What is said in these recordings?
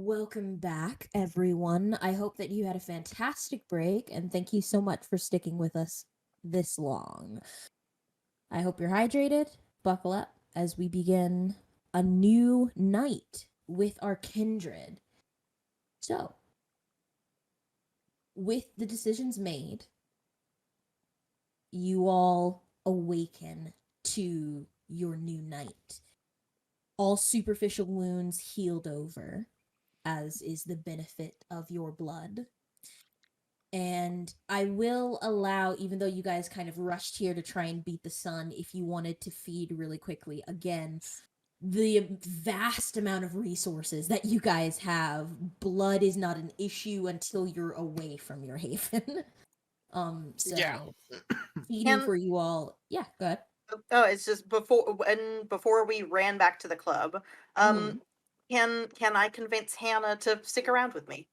Welcome back, everyone. I hope that you had a fantastic break, and thank you so much for sticking with us this long. I hope you're hydrated. Buckle up as we begin a new night with our kindred. So, with the decisions made, you all awaken to your new night. All superficial wounds healed over, as is the benefit of your blood. And I will allow, even though you guys kind of rushed here to try and beat the sun, if you wanted to feed really quickly, again, the vast amount of resources that you guys have, blood is not an issue until you're away from your haven. So Yeah. feeding for you all. Yeah, go ahead. Oh, it's just before we ran back to the club. Mhm. Can I convince Hannah to stick around with me?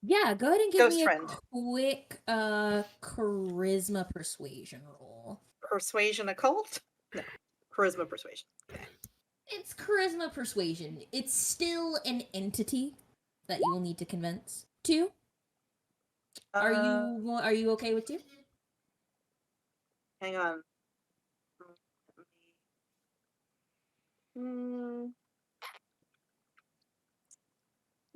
Yeah, go ahead and give Ghost me a friend. quick charisma persuasion roll. Persuasion occult? No. Charisma persuasion. Okay. It's charisma persuasion. It's still an entity that you will need to convince. Two? Are you okay with two? Hang on. Hmm.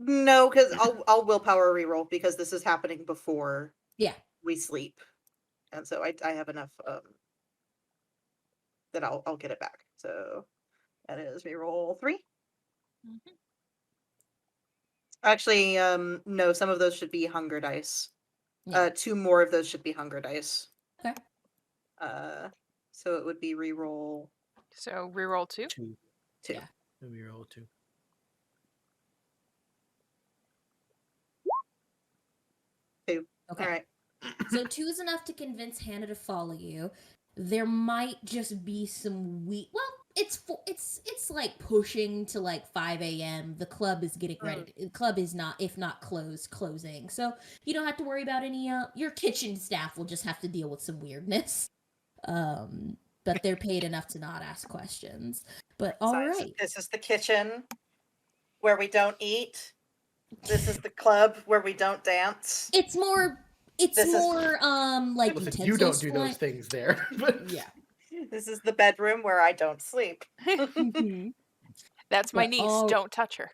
No, because I'll willpower reroll because this is happening before Yeah. we sleep, and so I have enough that I'll get it back. So that is reroll 3. Mhm. Actually, no, some of those should be hunger dice. Yeah. 2 more of those should be hunger dice. Okay. So it would be reroll So reroll 2. 2. Yeah. Reroll 2. 2. Okay. All right. So two is enough to convince Hannah to follow you. There might just be some well, it's like pushing to like 5 a.m. The club is getting ready. The club is not, if not closing. So you don't have to worry about any your kitchen staff will just have to deal with some weirdness. But they're paid enough to not ask questions. But all Besides, right. this is the kitchen where we don't eat. This is the club where we don't dance. It's more like Listen, utensils. you don't do those flying- things there. But Yeah. This is the bedroom where I don't sleep. That's my But niece. all- Don't touch her.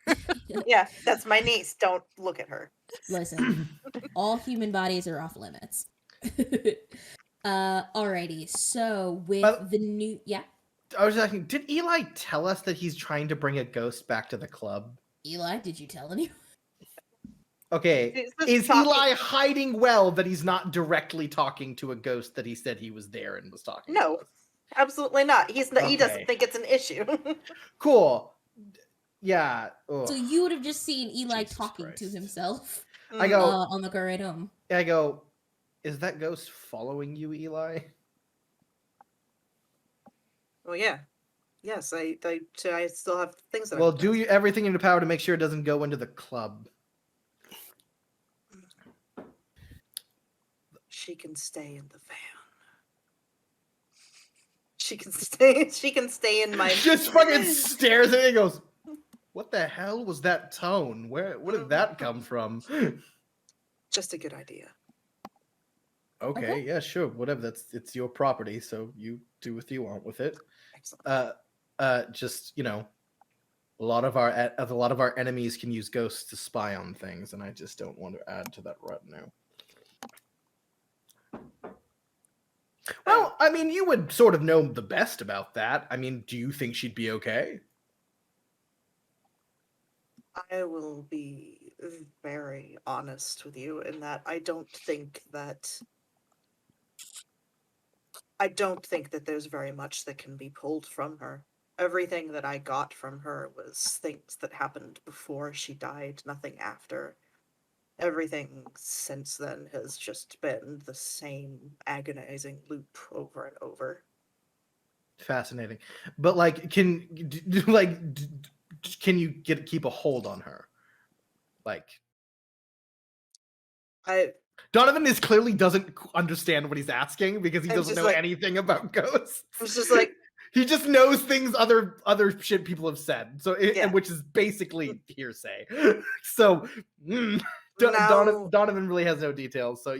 Yeah, that's my niece. Don't look at her. Listen, all human bodies are off limits. Alrighty. So with Well- the new, yeah, I was asking, did Eli tell us that he's trying to bring a ghost back to the club? Eli, did you tell anyone? Okay, is Eli hiding well that he's not directly talking to a ghost that he said he was there and was talking No. to us? Absolutely not. He Okay. doesn't think it's an issue. Cool. Yeah. Ugh. So you would have just seen Eli Jesus talking to Christ. himself I go, on the car ride home. is that ghost following you, Eli? Well, yeah. Yes, I still have things that Well, I'm do you everything in your power to make sure it doesn't go into the club. She can stay in the van. She can stay in my Just fucking stares at it and goes, what the hell was that tone? Where did that come from? Just a good idea. Okay, yeah, sure, whatever. It's your property, so you do what you want with it. Excellent. Just a lot of our enemies can use ghosts to spy on things, and I just don't want to add to that retinue. Well, I mean, you would sort of know the best about that. I mean, do you think she'd be okay? I will be very honest with you in that I don't think that there's very much that can be pulled from her. Everything that I got from her was things that happened before she died, nothing after. Everything since then has just been the same agonizing loop over and over. Fascinating, but like, can you keep a hold on her? Like, Donovan is clearly doesn't understand what he's asking because he I'm doesn't just know like- anything about ghosts. I was just like, He just knows things other shit people have said. So Yeah. which is basically hearsay. So Now- Donovan really has no details. So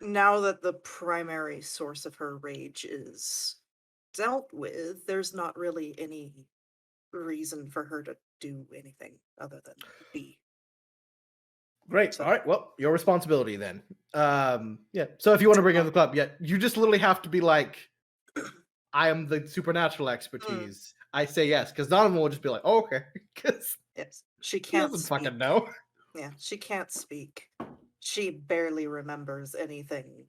Now that the primary source of her rage is dealt with, there's not really any reason for her to do anything other than be. great. So- All right. Well, your responsibility then. Yeah. So if you want to bring her to the club, yeah, you just literally have to be like, I am the supernatural expertise. I say yes, because Donovan will just be like, oh, okay, because Yes, she he can't doesn't speak. fucking know. Yeah, she can't speak. She barely remembers anything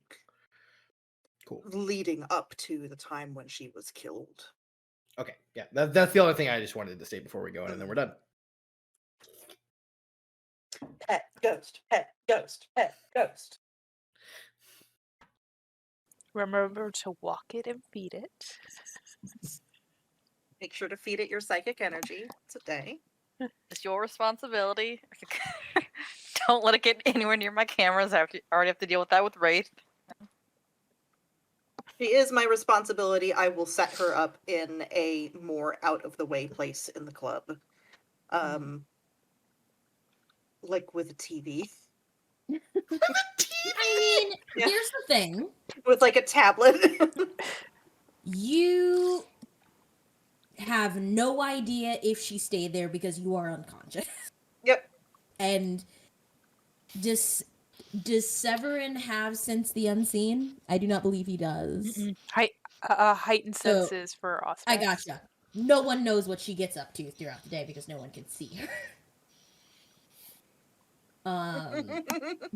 Cool. leading up to the time when she was killed. Okay. Yeah. That's the only thing I just wanted to say before we go in, and then we're done. Pet ghost, pet ghost, pet ghost. Remember to walk it and feed it. Make sure to feed it your psychic energy today. It's your responsibility. Don't let it get anywhere near my cameras. I already have to deal with that with Wraith. She is my responsibility. I will set her up in a more out of the way place in the club. Like with a TV. I mean, Yeah. here's the thing. With like a tablet. You have no idea if she stayed there because you are unconscious. Yep. And does Severin have sense the unseen? I do not believe he does. Heightened So, senses for Oscar. I gotcha. No one knows what she gets up to throughout the day because no one can see her.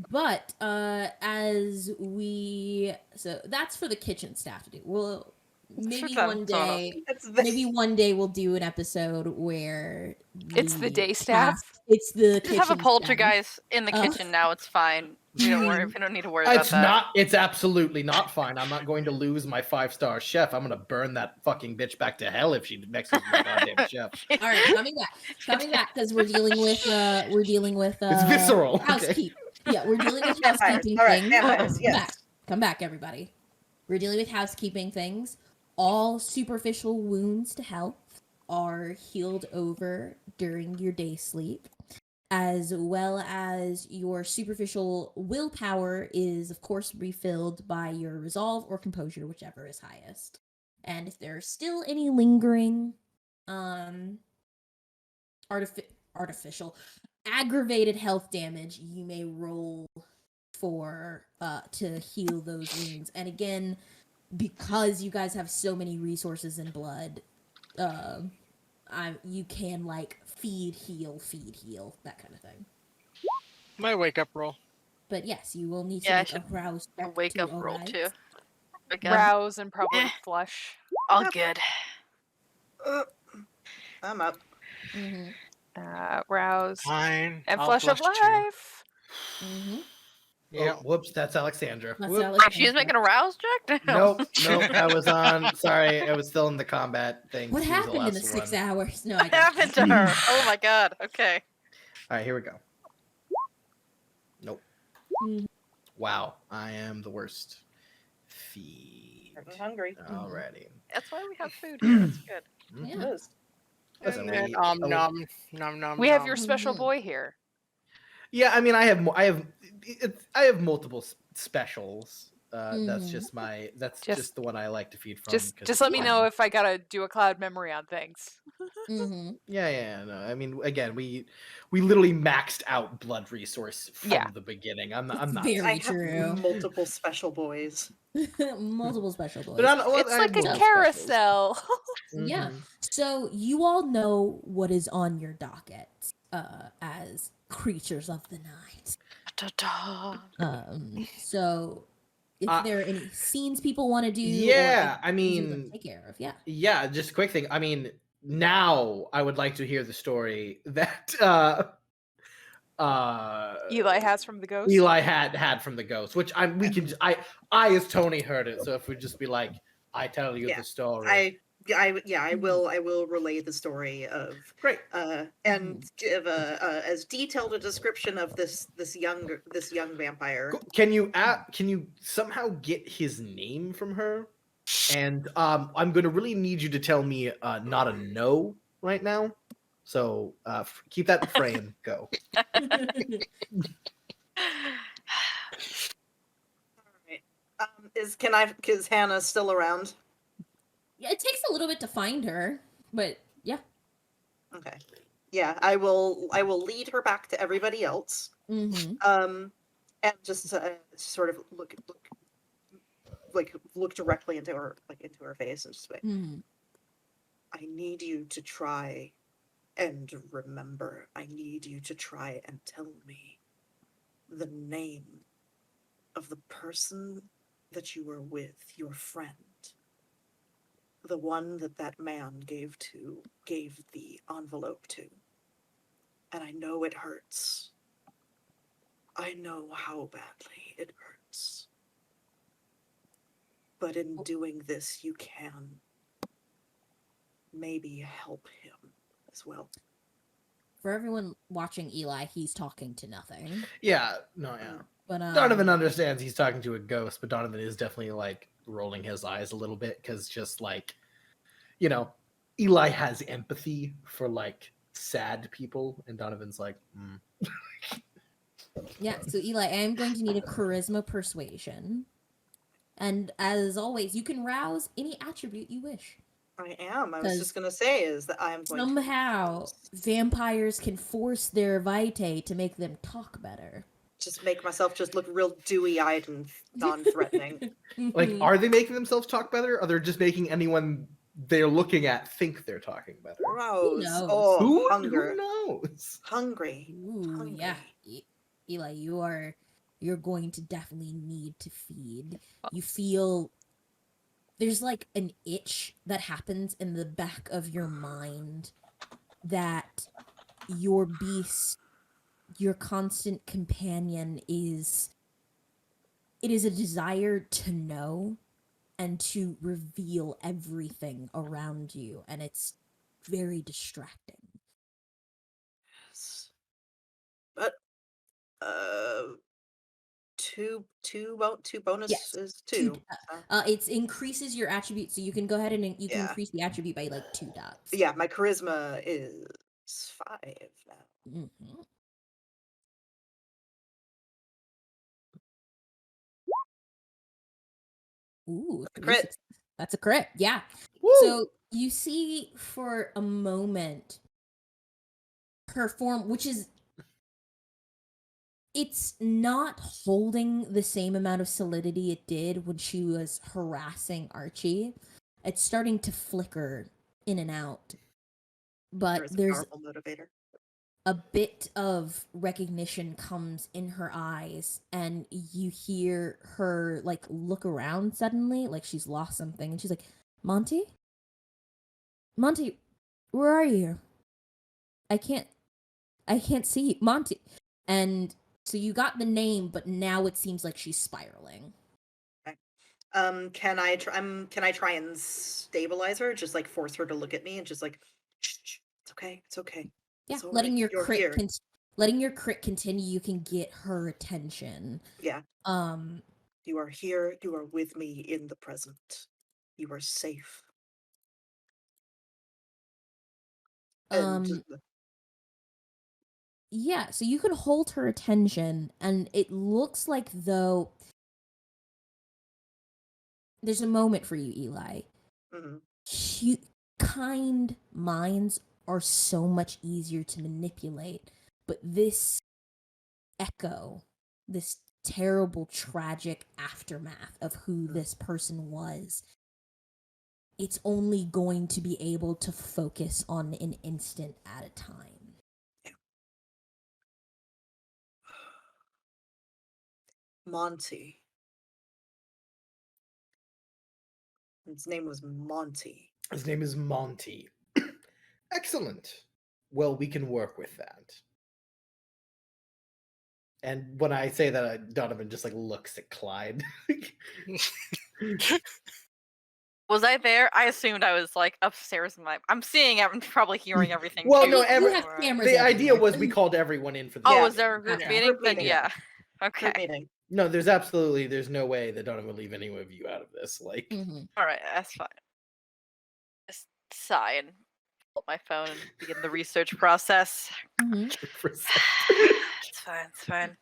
But as we, so that's for the kitchen staff to do. Well, maybe them, one someone else. day, It's the- maybe one day we'll do an episode where It's the day staff? It's the Just have a kitchen poltergeist in the Oh. kitchen now. It's fine. You don't worry. We don't need to worry about It's that. not. It's absolutely not fine. I'm not going to lose my 5-star chef. I'm gonna burn that fucking bitch back to hell if she mixes with my goddamn chef. All right, coming back because we're dealing with It's visceral. Okay. housekeeping. Yeah, we're dealing with Vampires. housekeeping All right, things. vampires, Come yes. back. Come back, everybody. We're dealing with housekeeping things. All superficial wounds to health are healed over during your day sleep, as well as your superficial willpower is, of course, refilled by your resolve or composure, whichever is highest. And if there are still any lingering artificial aggravated health damage, you may roll for to heal those wounds. And again, because you guys have so many resources and blood, you can like feed heal, that kind of thing. My wake up roll. But yes, you will need to Yeah, I make a should rouse A check wake to up roll arise. too. Again, Rouse and probably Eh. flush. all good. I'm up. Mhm. Rouse Fine. and I'll flush of too. life. Mhm. Yeah. Oh, whoops, that's Alexandra. That's Whoop. Alexandra. She's making a rouse check. Nope, I was on. Sorry, I was still in the combat thing. What She was happened in the last 6 one. hours? No, I What got happened to her? Oh my god. Okay. All right, here we go. Nope. Mhm. Wow, I am the worst. Feed. I'm hungry. Alrighty. That's why we have food here. That's good. Mhm. Yeah. It is. So And then we- nom oh, nom nom nom. We have nom. your special Mhm. boy here. Yeah, I mean, I have multiple specials. That's Mhm. just my. That's Just- just the one I like to feed from. Just 'cause just it's let me fun. know if I gotta do a cloud memory on things. Mm-hmm. Yeah. No, I mean, again, we literally maxed out blood resource from Yeah. the beginning. I'm not. Very I have true. multiple special boys. Multiple special boys. But I don't- well, It's I like have a multiple carousel. specials. Yeah. Mhm. So you all know what is on your docket as creatures of the night. Da-da. So if Uh, there are any scenes people want to do, Yeah, or I things you'd like mean, to take care of, yeah. yeah. Just a quick thing. I mean, now I would like to hear the story that Eli has from the ghost. Eli had from the ghost, which I as Tony heard it. So if we just be like, I tell you Yeah, the story. I will relay the story of Great. and give as detailed a description of this young vampire. Cool. Can you somehow get his name from her? And I'm going to really need you to tell me not a no right now. So keep that in frame. Go. Alright. Is Hannah still around? Yeah, it takes a little bit to find her, but yeah. Okay. Yeah, I will lead her back to everybody else. Mm-hmm. And just sort of look directly into her face and just say, Mm-hmm. I need you to try and remember. I need you to try and tell me the name of the person that you were with, your friend. The one that man gave the envelope to. And I know it hurts. I know how badly it hurts. But in doing this, you can maybe help him as well. For everyone watching Eli, he's talking to nothing. Yeah. No, yeah. But Donovan understands he's talking to a ghost, but Donovan is definitely like rolling his eyes a little bit because just like, you know, Eli has empathy for like sad people, and Donovan's like, yeah, so Eli, I am going to need a charisma persuasion. And as always, you can rouse any attribute you wish. I am. I was 'Cause just going to say is that I am going Somehow, vampires can force their vitae to make them talk better. to just make myself just look real dewy-eyed and non-threatening. like, are they making themselves talk better? Or they're just making anyone they're looking at think they're talking better? Gross. knows? Oh, Who hunger. knows? Hungry. Ooh, Hungry. yeah. Eli, you're going to definitely need to feed. You feel there's like an itch that happens in the back of your mind that your beast, your constant companion is a desire to know and to reveal everything around you, and it's very distracting. Yes. But two bonus Yes, is two. It increases your attribute, so you can go ahead and you can Yeah. increase the attribute by like 2 dots. Yeah, my charisma is 5 now. Mm-hmm. Ooh, A 3 crit. success. That's a crit. Yeah. Woo! So you see for a moment her form, which is it's not holding the same amount of solidity it did when she was harassing Archie. It's starting to flicker in and out. But There's a there's powerful motivator. a bit of recognition comes in her eyes, and you hear her like look around suddenly, like she's lost something, and she's like, Monty, where are you? I can't see you. Monty. And so you got the name, but now it seems like she's spiraling. Can I try and stabilize her? Just like force her to look at me and just like, shh, it's okay, it's okay. Yeah, It's all letting right. your You're crit here. letting your crit continue, you can get her attention. Yeah. Um You are here. You are with me in the present. You are safe. And yeah, so you can hold her attention, and it looks like though there's a moment for you, Eli. Kind minds are so much easier to manipulate, but this echo, this terrible, tragic aftermath of who this person was, it's only going to be able to focus on an instant at a time. Monty. His name was Monty. His name is Monty. Excellent. Well, we can work with that. And when I say that, Donovan just like looks at Clyde. Was I there? I assumed I was like upstairs. I'm seeing I'm probably hearing everything. Well, too. no, You have cameras the idea everywhere. was we called everyone in for the Oh, Yeah. was there a group Yeah. meeting? Group Then meeting. yeah. Okay. Group meeting. No, there's no way that Donovan will leave any of you out of this. Like, Mhm. All right, that's fine. Just sigh and pull up my phone and begin the research process. Mhm. 100%. It's fine. It's fine.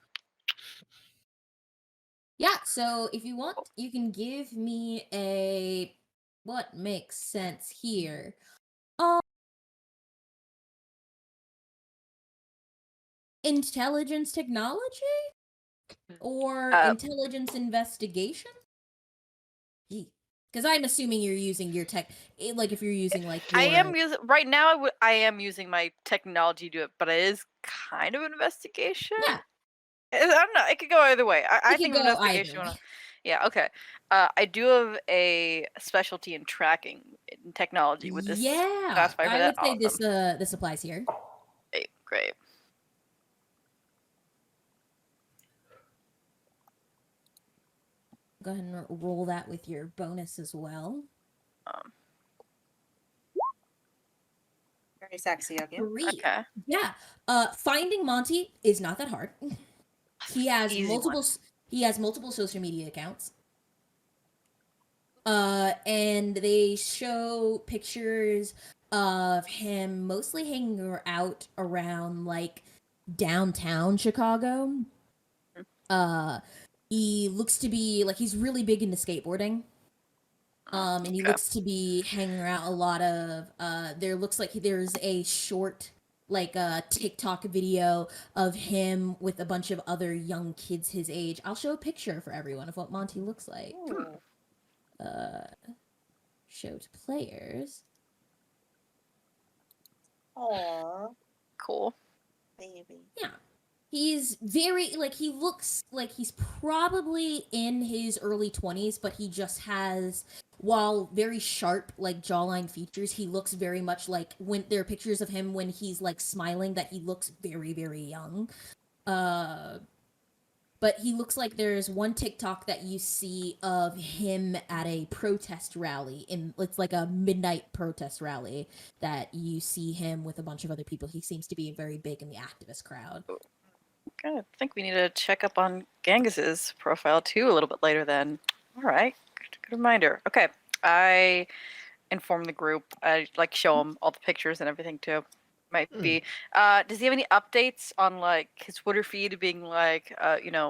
Yeah, so if you want, you can give me a what makes sense here. Intelligence technology or intelligence investigation? Because I'm assuming you're using your tech, like if you're using like your. I am using right now. I am using my technology to do it, but it is kind of an investigation. Yeah. I don't know. It could go either way. I It think could go investigation. either way. Yeah. Okay. I do have a specialty in tracking in technology with this. Yeah, Classified for I that. would say Awesome. this applies here. Great. Go ahead and roll that with your bonus as well. Very sexy of you. 3. Okay. Yeah. Finding Monty is not that hard. He has Easy multiple. one. He has multiple social media accounts. And they show pictures of him mostly hanging out around like downtown Chicago. He looks to be like he's really big into skateboarding. And he Okay. looks to be hanging around a lot of there looks like there's a short like a TikTok video of him with a bunch of other young kids his age. I'll show a picture for everyone of what Monty looks like. Show to players. Aww, Cool. baby. Yeah. He's very like he looks like he's probably in his early 20s, but he just has while very sharp like jawline features, he looks very much like when there are pictures of him when he's like smiling that he looks very very young. But he looks like there's one TikTok that you see of him at a protest rally it's like a midnight protest rally that you see him with a bunch of other people. He seems to be very big in the activist crowd. Okay. I think we need to check up on Gangus's profile too a little bit later then. All right. Good reminder. Okay. I inform the group. I like show them all the pictures and everything too. Might be. Does he have any updates on like his Twitter feed being like,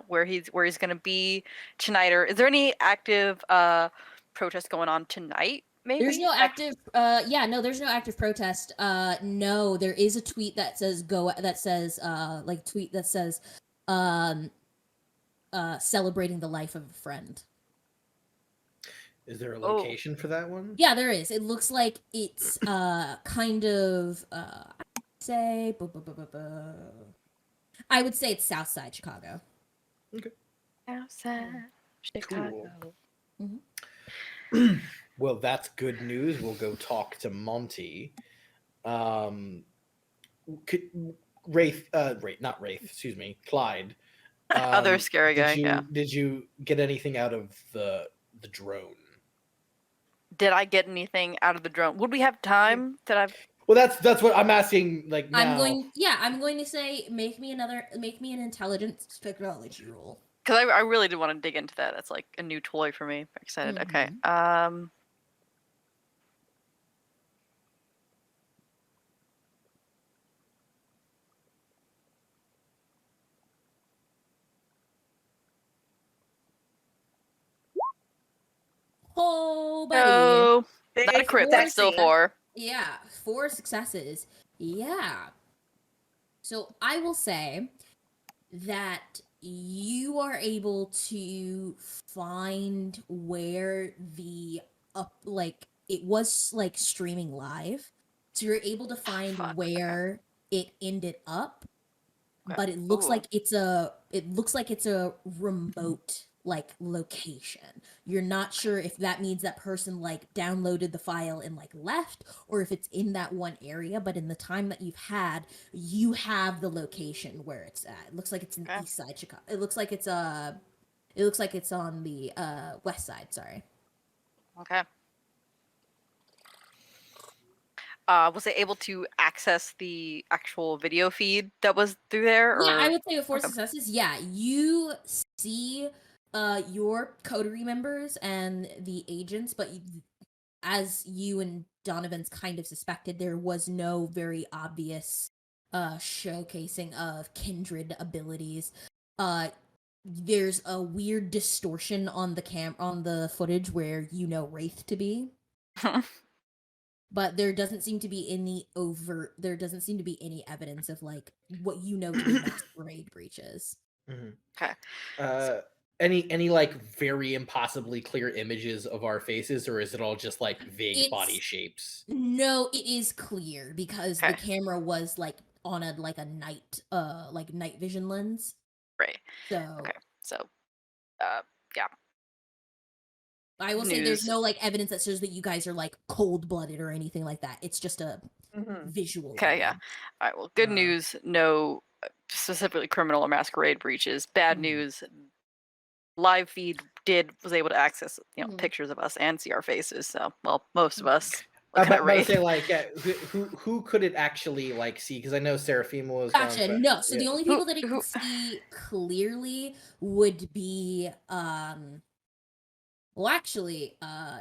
where he's gonna be tonight, or is there any active protest going on tonight? Maybe There's no active there's no active protest. No, there is a tweet that says celebrating the life of a friend. is there a location for that one? Yeah, there is. It looks like it's kind of I would say it's Southside Chicago. Okay. outside Chicago. Mhm. Well, that's good news. We'll go talk to Monty. Excuse me, Clyde. Other scary guy. Yeah. Did you get anything out of the drone? Did I get anything out of the drone? Would we have time? Did I? Well, that's what I'm asking. Like now, I'm going to say make me an intelligence technology roll. Because I really did want to dig into that. That's like a new toy for me. Excited. Okay. Oh, buddy. No. Not a Big crit, but still sexy. 4. Yeah, 4 successes. Yeah. So I will say that you are able to find where the it was like streaming live. So you're able to find where it ended up. But it looks like it's a remote like location. You're not sure if that means that person like downloaded the file and like left, or if it's in that one area, but in the time that you have the location where it's at. It looks like it's in East Side Chicago. It looks like it's on the West Side, sorry. Okay. Was it able to access the actual video feed that was through there? Yeah, I Or would say with 4 okay. successes, yeah, you see your coterie members and the agents, but as you and Donovan's kind of suspected, there was no very obvious showcasing of kindred abilities. There's a weird distortion on the footage where you know Wraith to be. But there doesn't seem to be any evidence of like what you know to be masquerade breaches. Mhm. Okay. Any like very impossibly clear images of our faces, or is it all just like vague body It's shapes? no, it is clear because the Okay. camera was like on a night vision lens. Right. So Okay. So, yeah. I will say there's News. no like evidence that shows that you guys are like cold blooded or anything like that. It's just a Mhm. visual. Okay. Yeah. image. All right. Well, good Uh. news. No specifically criminal or masquerade breaches. Bad Mhm. news. Live feed was able to access Mhm. pictures of us and see our faces. So, well, most of us. But Looking at but I Wraith. say like, yeah, who could it actually like see? Because I know Seraphima was gone. Gotcha. No, so the only Who- people that it who- could see clearly would be well, actually,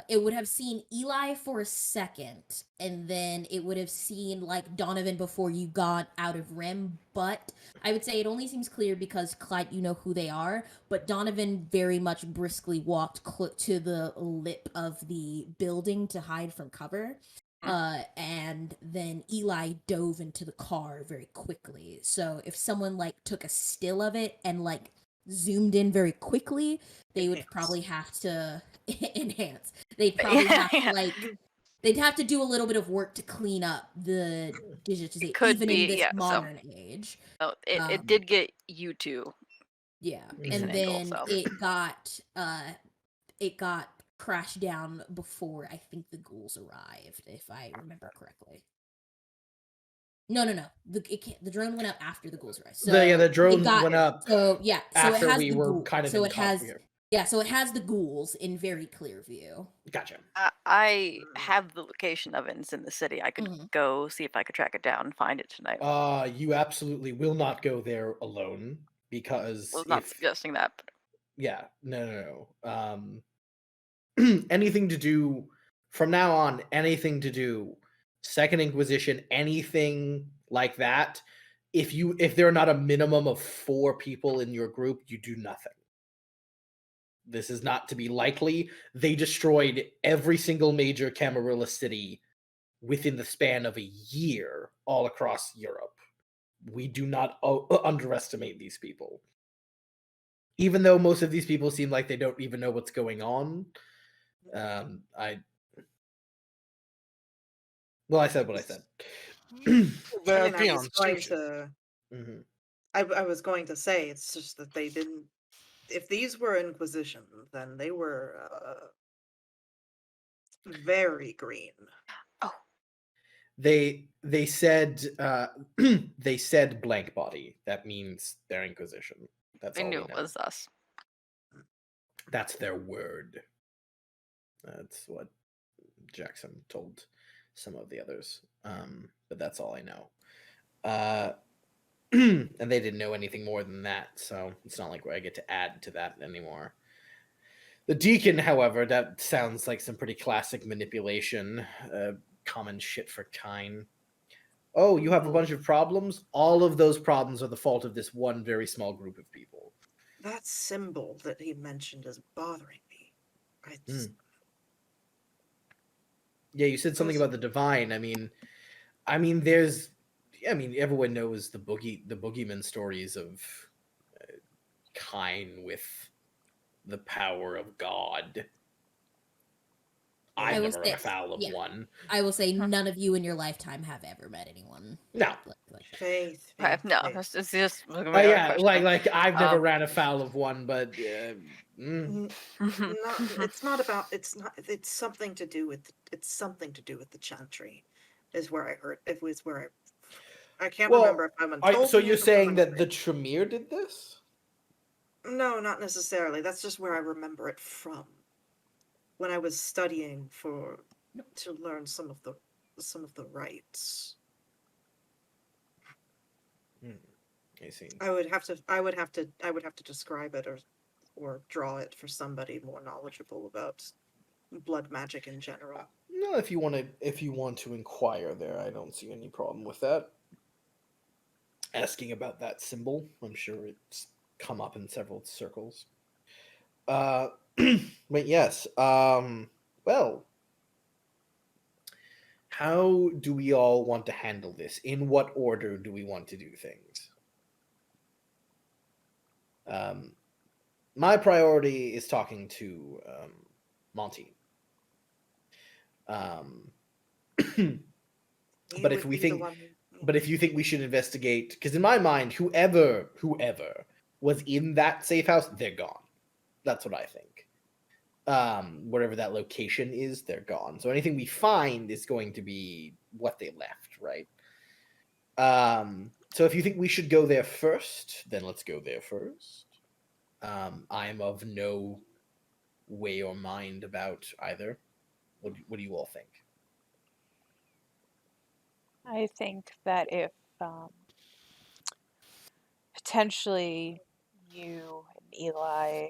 it would have seen Eli for a second, and then it would have seen like Donovan before you got out of Rim. But I would say it only seems clear because Clyde, you know who they are. But Donovan very much briskly walked to the lip of the building to hide from cover. And then Eli dove into the car very quickly. So if someone like took a still of it and like zoomed in very quickly, they would Enhance. probably have to enhance. They'd probably have to Yeah. like they'd have to do a little bit of work to clean up the digitization, Could even in be, this yeah. So, modern age. it did get you two. Yeah, Decent and angle, then so. it got crashed down before I think the ghouls arrived, if I remember correctly. No. The drone went up after the ghouls arrived. So the drone it got, went up so yeah, so it after has we the were ghouls. kind of So in it has here. yeah, so it has the ghouls in very clear view. Gotcha. I have the location of it. And it's in the city. I could Mhm. go see if I could track it down and find it tonight. You absolutely will not go there alone because Was not if suggesting that. But yeah, no. Anything to do from now on, anything to do Second Inquisition, anything like that. If there are not a minimum of 4 people in your group, you do nothing. This is not to be likely. They destroyed every single major Camarilla city within the span of a year all across Europe. We do not underestimate these people. Even though most of these people seem like they don't even know what's going on, I said what I said. I mean, I was peons, going shoot you. to. Mhm. I was going to say it's just that they didn't. If these were Inquisition, then they were very green. oh, They said they said blank body. That means they're Inquisition. That's I all knew we it know. was us. That's their word. That's what Jackson told some of the others. But that's all I know. And they didn't know anything more than that, so it's not like where I get to add to that anymore. The Deacon, however, that sounds like some pretty classic manipulation, common shit for Kine. Oh, you have a bunch of problems? All of those problems are the fault of this one very small group of people. That symbol that he mentioned is bothering me. Yeah, you said something about the divine. I mean, there's, everyone knows the boogeyman stories of Kine with the power of God. I I've will never say- run afoul of yeah. one. I will say none of you in your lifetime have ever met anyone No. like that. Faith. Okay, no, faith. it's just. Yeah, like I've never Um, ran afoul of one, but No, it's not about. It's not. It's something to do with. It's something to do with the chantry, is where I heard. It was where I can't remember if I'm told. So you're saying that the Tremere did this? No, not necessarily. That's just where I remember it from. When I was studying to learn some of the some of the rites. I see. I would have to describe it or draw it for somebody more knowledgeable about blood magic in general. No, if you want to inquire there, I don't see any problem with that. Asking about that symbol, I'm sure it's come up in several circles. But yes, well, how do we all want to handle this? In what order do we want to do things? My priority is talking to Monty. He But if would we be the think, one- but if you think we should investigate, because in my mind, whoever was in that safe house, they're gone. That's what I think. Wherever that location is, they're gone. So anything we find is going to be what they left, right? So if you think we should go there first, then let's go there first. I am of no way or mind about either. What do you all think? I think that if potentially you and Eli,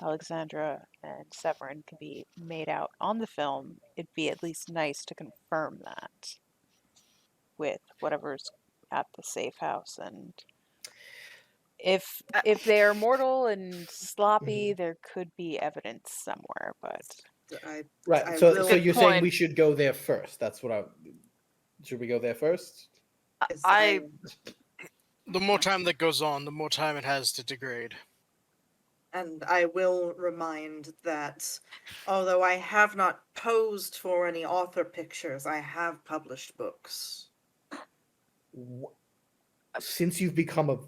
Alexandra, and Severin can be made out on the film, it'd be at least nice to confirm that with whatever's at the safe house. And if they're mortal and sloppy, there could be evidence somewhere. But I Right. So will- so Good you're saying we point. should go there first. That's what I should we go there first? is I The more time that goes on, the more time it has to degrade. And I will remind that although I have not posed for any author pictures, I have published books. Since you've become a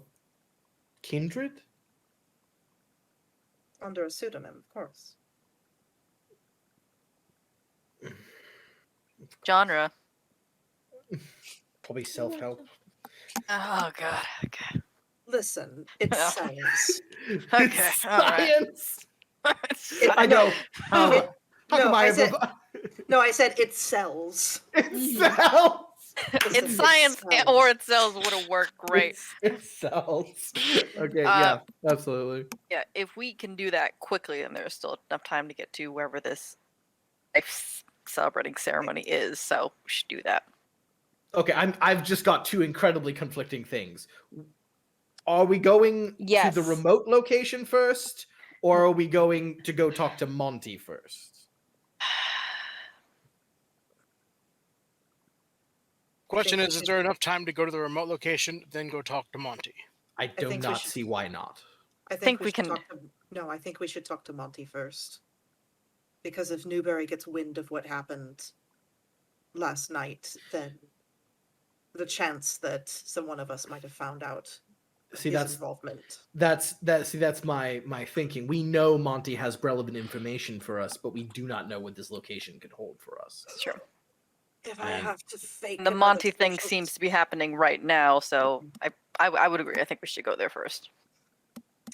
kindred? Under a pseudonym, of course. genre. Probably self-help. Oh god. Okay. Listen, it's Yeah. science. Okay, It's all right. science. I know. How It- come I I have said a no. I said it sells. it Mhm. sells. Listen, It's science sells. or it sells would have worked great. It sells. Okay, Uh, yeah, absolutely. Yeah, if we can do that quickly, then there's still enough time to get to wherever this life celebrating ceremony is. So we should do that. Okay, I've just got two incredibly conflicting things. Are we going to Yes. the remote location first, or are we going to go talk to Monty first? Question think we is should- there enough time to go to the remote location, then go talk to Monty? I do think we not should- see why not. I think think we we should can- talk to. No, I think we should talk to Monty first. Because if Newberry gets wind of what happened last night, then the chance that someone of us might have found out See, his involvement. that's my thinking. We know Monty has relevant information for us, but we do not know what this location could hold for us. It's true. If I And- have to fake And the another Monty thing social seems to be happening right now, so I would agree. I think we should go there first.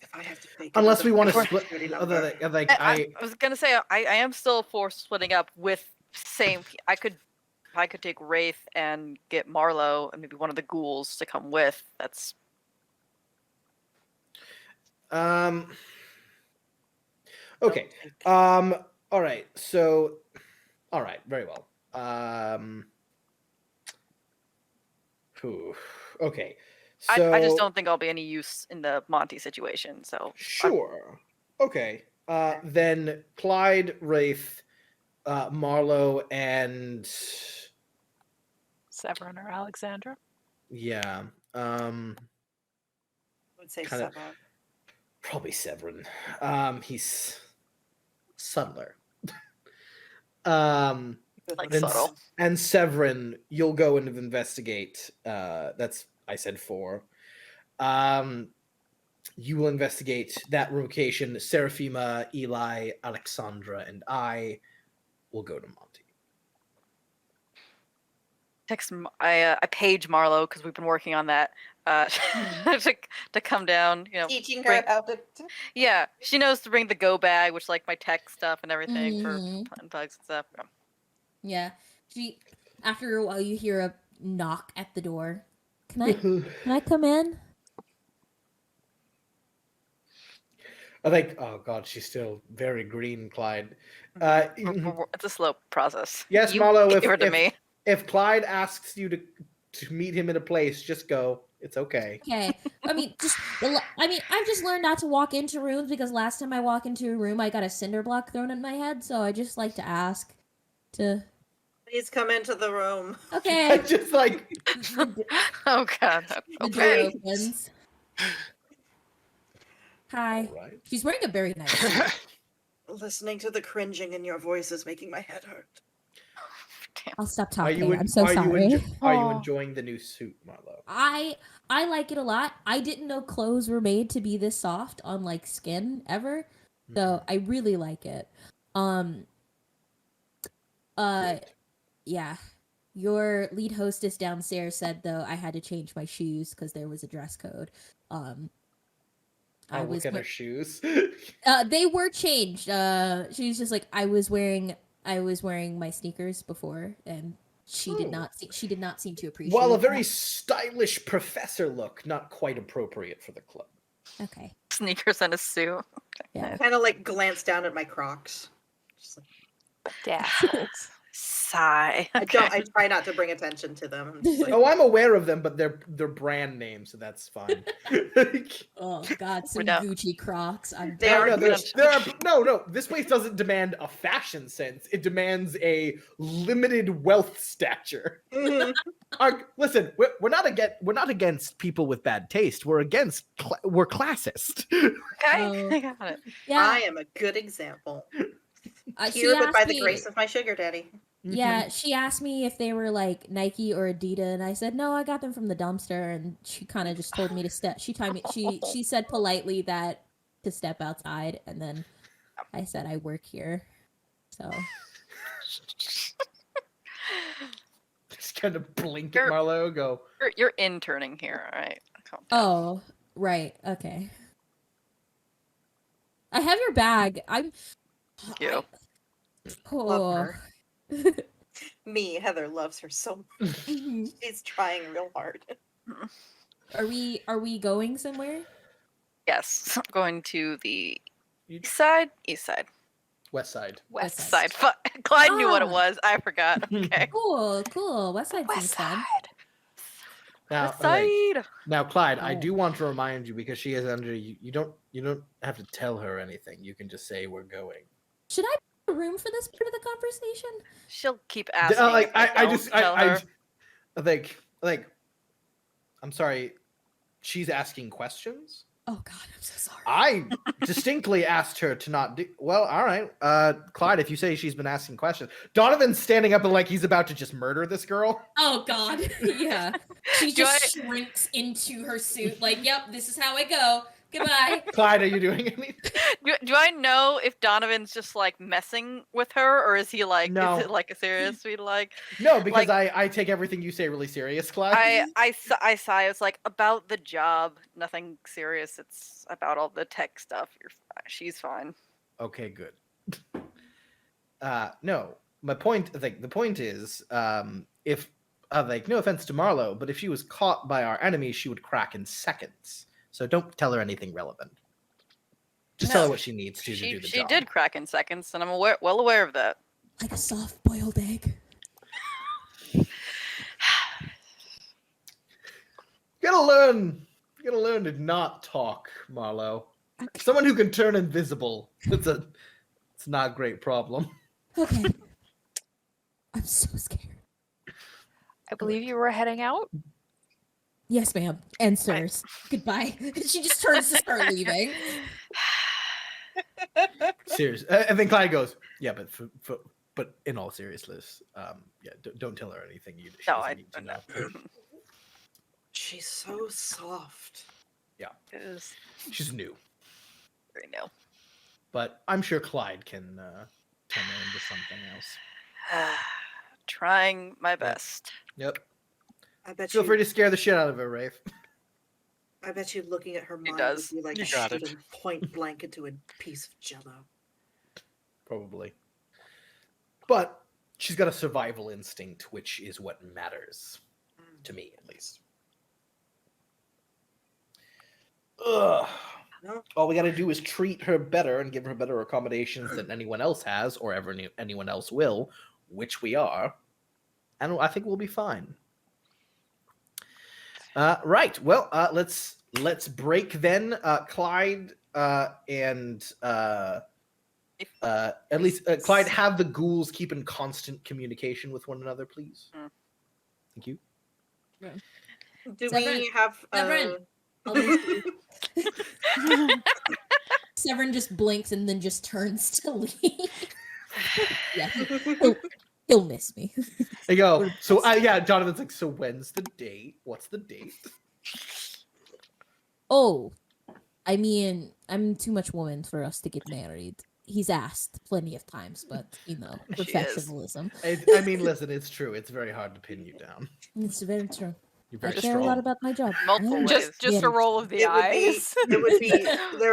If I have to fake Unless we another want to social split, security number. I was gonna say I am still for splitting up with same. I could take Wraith and get Marlowe and maybe one of the ghouls to come with. That's Okay. All right. So, all right. Very well. Okay. So I just don't think I'll be any use in the Monty situation. So Sure. Okay. Then Clyde, Wraith, Marlowe, and Severin or Alexandra. yeah, I would say kinda- Severin. probably Severin. He's subtler. like then subtle. And Severin, you'll go and investigate. That's I said 4. You will investigate that location. Seraphima, Eli, Alexandra, and I will go to Monty. I page Marlowe because we've been working on that to come down. You know, Teaching bring- how to. yeah, she knows to bring the go bag, which like my tech stuff and everything for Mhm. plant bugs and stuff. Yeah. Yeah. She After a while, you hear a knock at the door. Can I come in? I think, oh god, she's still very green, Clyde. It's a slow process. Yes, You Marlo, gave her to me. if Clyde asks you to meet him in a place, just go. It's okay. Okay. I mean, I've just learned not to walk into rooms because last time I walked into a room, I got a cinder block thrown in my head. So I just like to ask to. Please come into the room. I Okay. just like Oh god. The door Okay. opens. Hi. Alright. She's wearing a very nice suit. Listening to the cringing in your voice is making my head hurt. I'll stop Are talking. you I'm so sorry. are you Oh. enjoying the new suit, Marlo? I like it a lot. I didn't know clothes were made to be this soft on like skin ever. So I really like it. Good. Yeah. Your lead hostess downstairs said though I had to change my shoes because there was a dress code. I'll look at her shoes. They were changed. She was just like I was wearing my sneakers before, and she did not seem to appreciate. While a very that. stylish professor look, not quite appropriate for the club. Okay. Sneakers and a suit. Yeah. Kind of like glance down at my Crocs. Just like, Dazzles. Sigh. I Okay. try not to bring attention to them. I'm just like, Oh, I'm aware of them, but they're brand names, so that's fine. Oh God, some don't- Gucci Crocs. I'm They No, are no, Gucci. no. This place doesn't demand a fashion sense. It demands a limited wealth stature. mhm. Listen, we're not against people with bad taste. We're we're classist. Okay. Oh. I got it. Yeah. I am a good example. She Here, but by asked the me- grace of my sugar daddy. Yeah, she asked me if they were like Nike or Adidas, and I said no, I got them from the dumpster. And she kind of just told me to step. She told me she said politely that to step outside, and then I said I work here, so Just kind of blink You're- at Marlo. Go. You're interning here, all right? Calm down. oh right, okay. I have your bag. I'm. Thank you. Love Oh. her. Me, Heather, loves her so much. She's trying real hard. Are we going somewhere? Yes, I'm going to the You- east side. East side. West side. West West side. Clyde knew what it Ah. was. I forgot. Okay. Cool. West Side seems West fun. side. Now, West side. now, Clyde, I Oh. do want to remind you because she is under you. You don't have to tell her anything. You can just say we're going. Should I make a room for this part of the conversation? She'll keep asking. Like if I don't tell her. I think. I'm sorry. She's asking questions. Oh God, I'm so sorry. I distinctly asked her to not do. Well, all right, Clyde. If you say she's been asking questions, Donovan's standing up and like he's about to just murder this girl. Oh God, yeah. She Do just shrinks into her suit. Like, yep, this is how I go. Goodbye. Clyde, are you doing anything? Do I know if Donovan's just like messing with her, or is he like? No. Is it like a serious? We like. No, because Like- I take everything you say really serious, Clyde. I sigh. It's like about the job, nothing serious. It's about all the tech stuff. She's fine. Okay, good. No, my point. I think the point is, if like no offense to Marlo, but if she was caught by our enemy, she would crack in seconds. So don't tell her anything relevant. Just tell her No, what she needs to do the She job. did crack in seconds, and I'm well aware of that. Like a soft boiled egg. You gotta learn to not talk, Marlo. Someone who can turn invisible. It's not a great problem. Okay. I'm so scared. I believe you were heading out. Yes, ma'am. And sirs. Goodbye. She just turns to start leaving. Serious. And then Clyde goes, "Yeah, but in all seriousness, yeah, don't tell her anything. She No, doesn't I need to know. know." She's so soft. It is She's new, very new. but I'm sure Clyde can turn her into something else. Trying my best. Yep. I bet Feel you. free to scare the shit out of her, Rafe. I bet you looking at her mind does. would be like You got it. shooting point blank into a piece of jello. Probably. But she's got a survival instinct, which is what matters to me, at least. Ugh. No. All we got to do is treat her better and give her better accommodations than anyone else has or ever anyone else will, which we are, and I think we'll be fine. Right. Well, let's break then. Clyde and at least Clyde, have the ghouls keep in constant communication with one another, please. Thank you. Do Severin, we have? Severin, I'll miss you. Severin just blinks and then just turns to leave. Yeah, he'll miss me. There you go. So yeah, Jonathan's like, so when's the date? What's the date? Oh, I mean, I'm too much woman for us to get married. He's asked plenty of times, but She is. professionalism. I mean, listen, it's true. It's very hard to pin you down. It's very true. You're I very care a strong. lot about my job. Multiple ways. Just a Very roll of the It would be. eyes. It would be.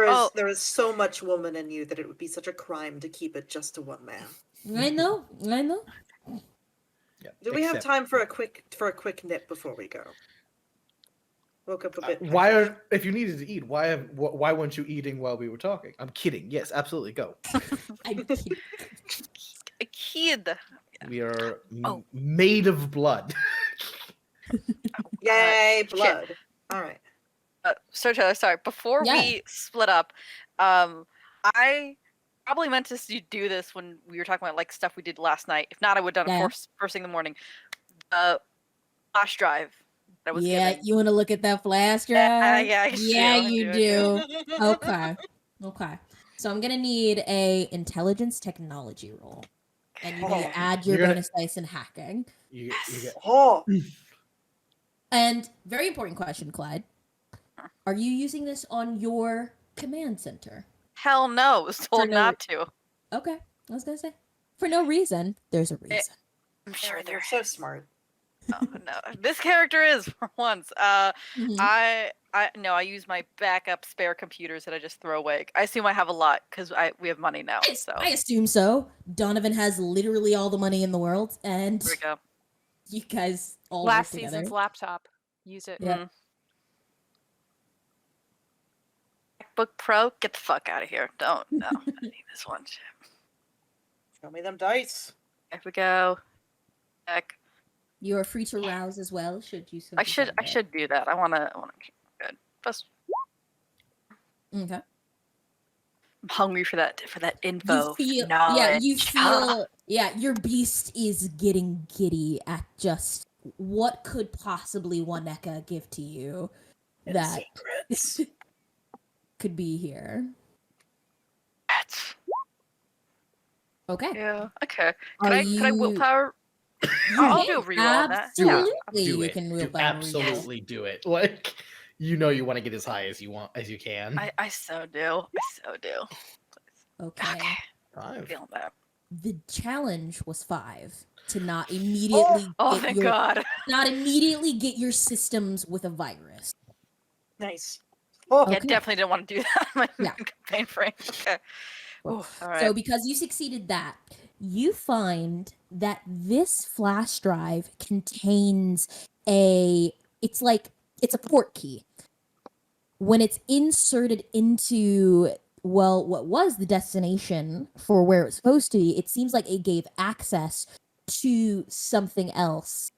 Oh. There is so much woman in you that it would be such a crime to keep it just to one man. I know. Yeah, Do we have except- time for a quick nip before we go? Woke up a bit. If you needed to eat, why weren't you eating while we were talking? I'm kidding. Yes, absolutely. Go. I'm kidding. A kid. We are Oh. made of blood. Yay, Shit. blood! All right. Sorry. Before Yeah. we split up, I probably meant to do this when we were talking about like stuff we did last night. If not, I would have done Yeah. it first thing in the morning. Flash drive. That was Yeah, given. you want to look at that flash drive? Yeah, I Yeah, do. you do. Okay. So I'm gonna need a intelligence technology roll, and you're gonna Oh. add your You're gonna- bonus dice in hacking. You get Oh, And very important question, Clyde. Are you using this on your command center? Hell no, I was told no- not to. Okay, I was gonna say for no reason. There's a reason. I'm sure you're there so is. smart. Oh, no, this character is for once. Mhm. I use my backup spare computers that I just throw away. I assume I have a lot because we have money now. So I assume so. Donovan has literally all the money in the world, and here we go. you guys all Last work together. season's laptop. Use it. Yeah. MacBook Pro, get the fuck out of here. Don't. No, I need this one. Show me them dice. There we go. Heck. You are free to rouse as well. Should you? So I should do that. I wanna good. Plus, Okay. I'm hungry for that info. You feel, knowledge. your beast is getting giddy at just what could possibly Waneka give to you that Secrets. could be here. That's- Okay. Yeah. Okay. Are Can I you- willpower? You I'll may do a reroll on that. Absolutely, do you it. can Do willpower reroll. absolutely do it. Like, you know, you want to get as high as you can. I so do. Okay. Okay. Five. I'm feeling that. The challenge was 5 to not immediately Oh, get thank your God. not immediately get your systems with a virus. Nice. Oh, Yeah, Okay. definitely didn't want to do that. My Yeah. campaign frame. Okay. Well, Ooh, all right. So because you succeeded that, you find that this flash drive contains it's a port key. When it's inserted into what was the destination for where it was supposed to be, it seems like it gave access to something else.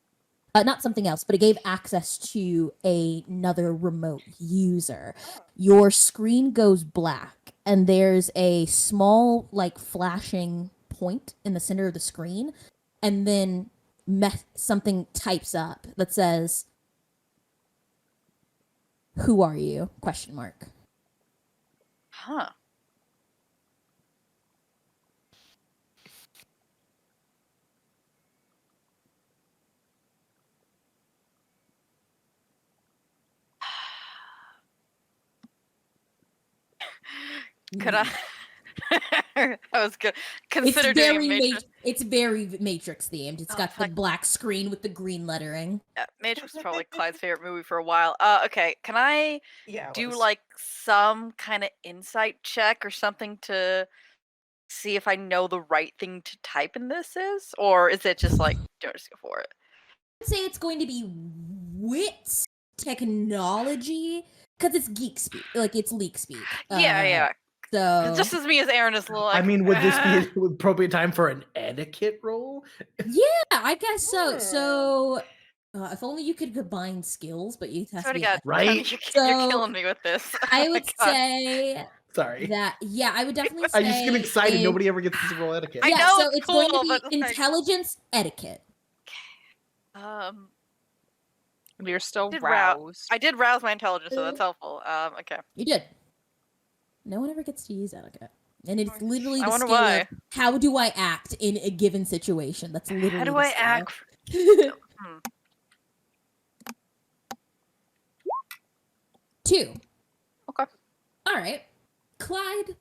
Not something else, but it gave access to another remote user. Your screen goes black, and there's a small, flashing point in the center of the screen, and then something types up that says, "Who are you?" ? Huh. Could I? That was good. Consider doing a Matrix. It's very Matrix themed. It's Oh, got the fuck. black screen with the green lettering. Yeah, Matrix was probably Clyde's favorite movie for a while. Okay. Can I yeah. it do was- like some kind of insight check or something to see if I know the right thing to type in this is, or is it just like don't just go for it? I'd say it's going to be wits, technology, because it's geek speak, like it's leak speak. Yeah. So Just as me as Aaron is a little like. I mean, would this be an appropriate time for an etiquette roll? yeah, I guess so. Hmm. So if only you could combine skills, but you have Swear to to be God, Right? Tony, you're So, killing me with this. Oh I my would God. say Sorry. that I would definitely I say just get excited. if- Nobody ever gets to roll etiquette. I yeah, know so it's it's going to cool, be but, like- intelligence etiquette. Um, You're still did roused. I did rouse my intelligence, so that's helpful. Okay. You did. No one ever gets to use etiquette. And it's literally I the wonder skill why. of how do I act in a given situation. That's literally How do the I skill. act? Hmm. 2. Okay. All right. Clyde,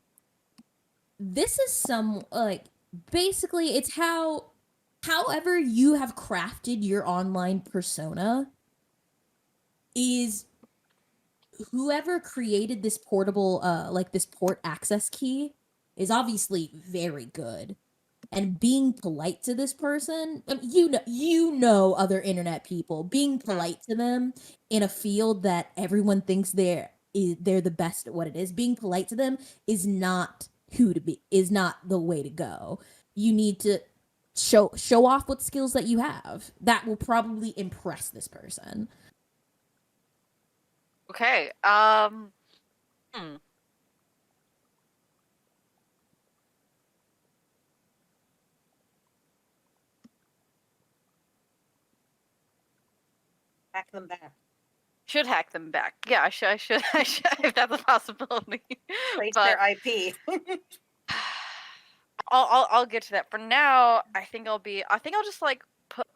this is basically it's however you have crafted your online persona is whoever created this portable this port access key is obviously very good. And being polite to this person, you know other internet people, being polite to them in a field that everyone thinks they're the best at what it is, being polite to them is not is not the way to go. You need to show off what skills that you have. That will probably impress this person. Okay. Hack them back. Should hack them back. Yeah, I should. I should if that's a possibility. Trace But their IP. I'll get to that. For now, I think I'll just like put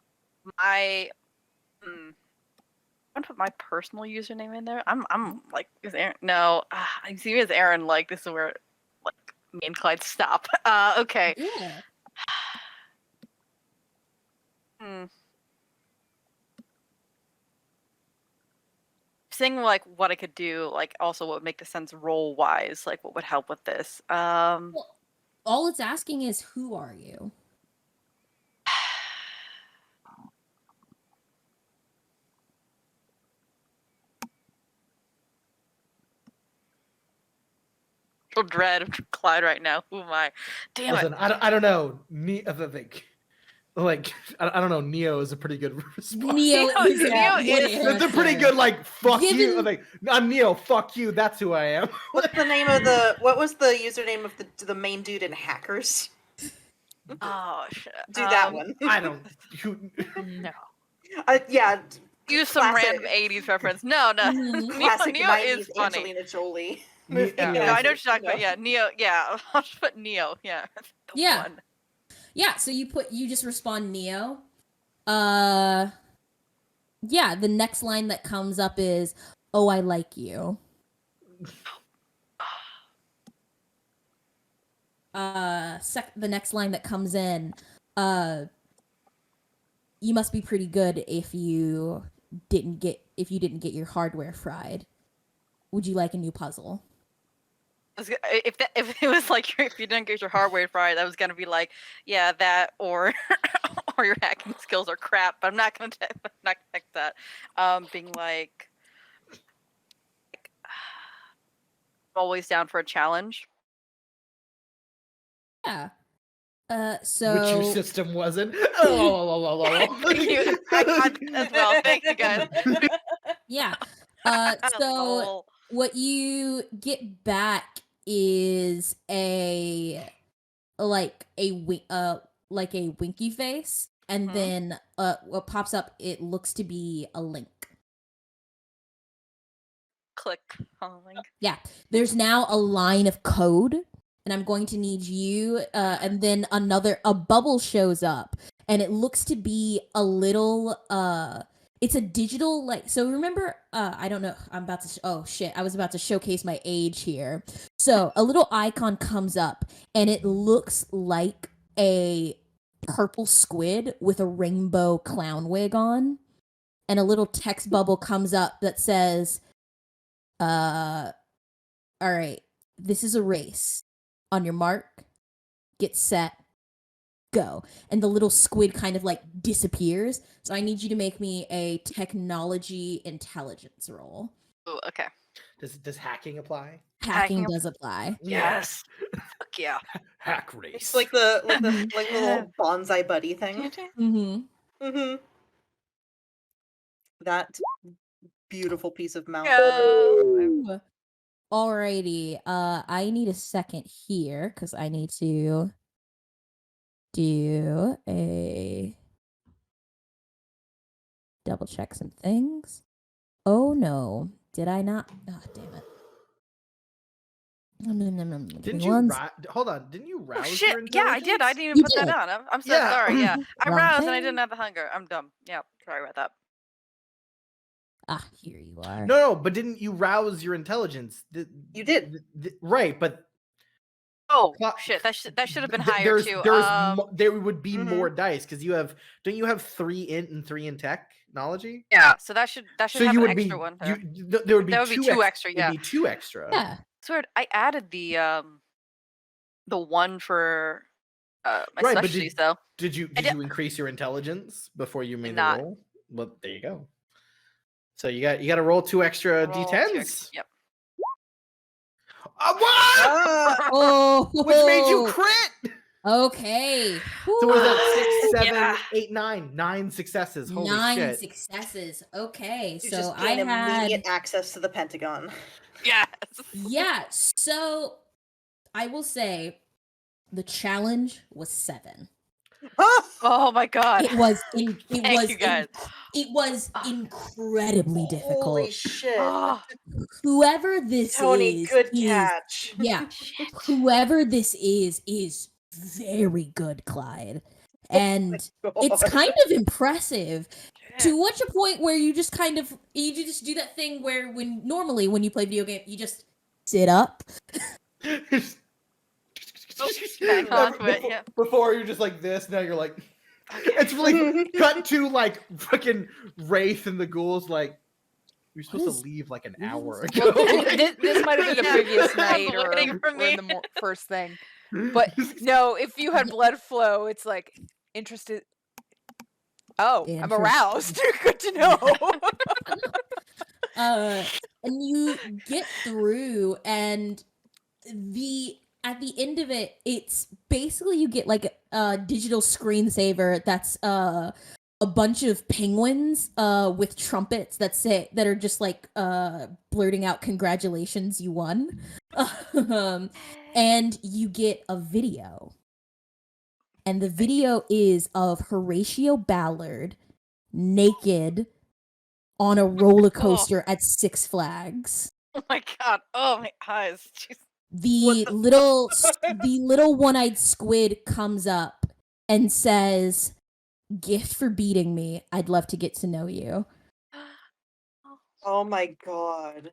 my. I'm gonna put my personal username in there. I'm like, is Aaron? No, I see me as Aaron. Like this is where like me and Clyde stop. Okay. Yeah. Seeing like what I could do, like also what would make the sense role wise, like what would help with this. Well, all it's asking is who are you? Dread of Clyde right now. Who am I? Damn Listen, it. I don't know. I don't know. Neo is a pretty good response. Neo is Neo a is- good That's a pretty answer. good like fuck you. Given- I'm like, I'm Neo. Fuck you. That's who I am. What's the name of the? What was the username of the main dude in Hackers? Oh shit. Do that one. I don't. No. Yeah. Use some classic- random 80s reference. No. Mhm. Classic Neo 90s is funny. Angelina Jolie. Ne- Yeah, Neo no, I is- know what you're talking about. Yeah, Neo. Yeah, I'll just put Neo. Yeah. The Yeah. one. Yeah, so you just respond Neo. Yeah, the next line that comes up is, "Oh, I like you." The next line that comes in, you must be pretty good if you didn't get your hardware fried. Would you like a new puzzle? If it was like if you didn't get your hardware fried, that was gonna be like, yeah, that or or your hacking skills are crap. But I'm not gonna text that. Being like always down for a challenge. Yeah. Which So your system wasn't. Oh, Thank you. I got that as well. Thank you guys. yeah. So Lol. what you get back is a winky face, and Mhm. then what pops up, it looks to be a link. Click on the link. Yeah, there's now a line of code, and I'm going to need you, and then a bubble shows up, and it looks to be a little, it's a digital, so remember, I don't know, oh shit, I was about to showcase my age here. So a little icon comes up, and it looks like a purple squid with a rainbow clown wig on, and a little text bubble comes up that says, all right, this is a race. On your mark, get set, go. And the little squid kind of like disappears. So I need you to make me a technology intelligence roll. Ooh, okay. Does hacking apply? Hacking Hacking does apply. Yes. Fuck yeah. Hack race. It's like the Mhm. little bonsai buddy thing. Mm-hmm. Mm-hmm. That beautiful piece of mouth. Go. Alrighty. I need a second here because I need to do a double check some things. Oh no. Did I not? Oh, damn it. Give Didn't me you one hold on? Didn't you rouse Oh your shit! Yeah, I did. I intelligence? didn't even You put that did. on. I'm so Yeah. sorry. Yeah, I Wrong roused and I thing. didn't have the hunger. I'm dumb. Yeah, sorry about that. Ah, here you are. No, but didn't you rouse your intelligence? You did. Right, but Oh Cla- shit! That should have been th- higher too. there would be Mhm. more dice because don't you have 3 int and 3 in technology? Yeah, so that should So have you an would extra be one there. there would be That would be 2 two extra. Yeah, Would be 2 extra. Yeah. swear I added the one for my Right, but specialties though. did you I did- you increase your intelligence before you made the not. roll? Well, there you go. So you got to roll 2 extra Roll two d10s. extra- Yep. What? Ah! Oh, Which made you crit. Okay. So was that 6, 7, Yeah. 8, 9? 9 successes. Holy 9 shit. successes. Okay, You so just I gain had immediate access to the Pentagon. Yes. yeah. So I will say the challenge was 7. Oh my god. It was Thank you guys. it was incredibly difficult. Holy shit. Oh, Whoever this Tony, is, good is catch. yeah. shit. Whoever this is very good, Clyde. And it's God. kind of impressive to such a point where you just do that thing where normally when you play video game you just sit up. Back onto it, yeah. Before you're just like this, now you're like it's really cut to like fucking Wraith and the ghouls like you're supposed is- to leave like an what hour is- ago. This might have been the Yeah. previous night Waiting for or in me. the first thing. But no, if you had blood flow, it's like interested. Oh, I'm Interesting. aroused. Good to know. And you get through, and at the end of it, it's basically you get like a digital screensaver that's a bunch of penguins with trumpets that are just like blurting out congratulations, you won. And you get a video. And the video is of Horatio Ballard naked on a roller coaster at Six Flags. Oh my god. Oh my eyes. Jeez. The little one-eyed squid comes up and says, "Gift for beating me. I'd love to get to know you." Oh my god.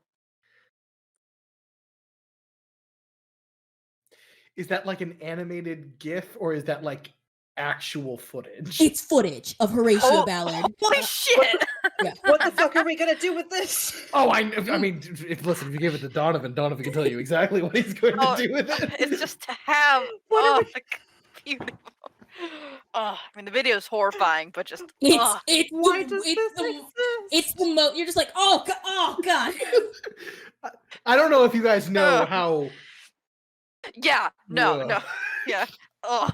Is that like an animated GIF or is that like actual footage? It's footage of Horatio Ballard. Holy shit. What the fuck are we gonna do with this? Oh, I mean, listen, if you give it to Donovan can tell you exactly what he's going Oh, to do with it. It's just to have. What are Beautiful. Oh, I mean, the video is horrifying, but just. It's Why the, does it's this the, exist? it's the you're just like, oh god. I don't know if you guys know Ugh. how. Yeah. No. Ugh. No. Yeah. Oh.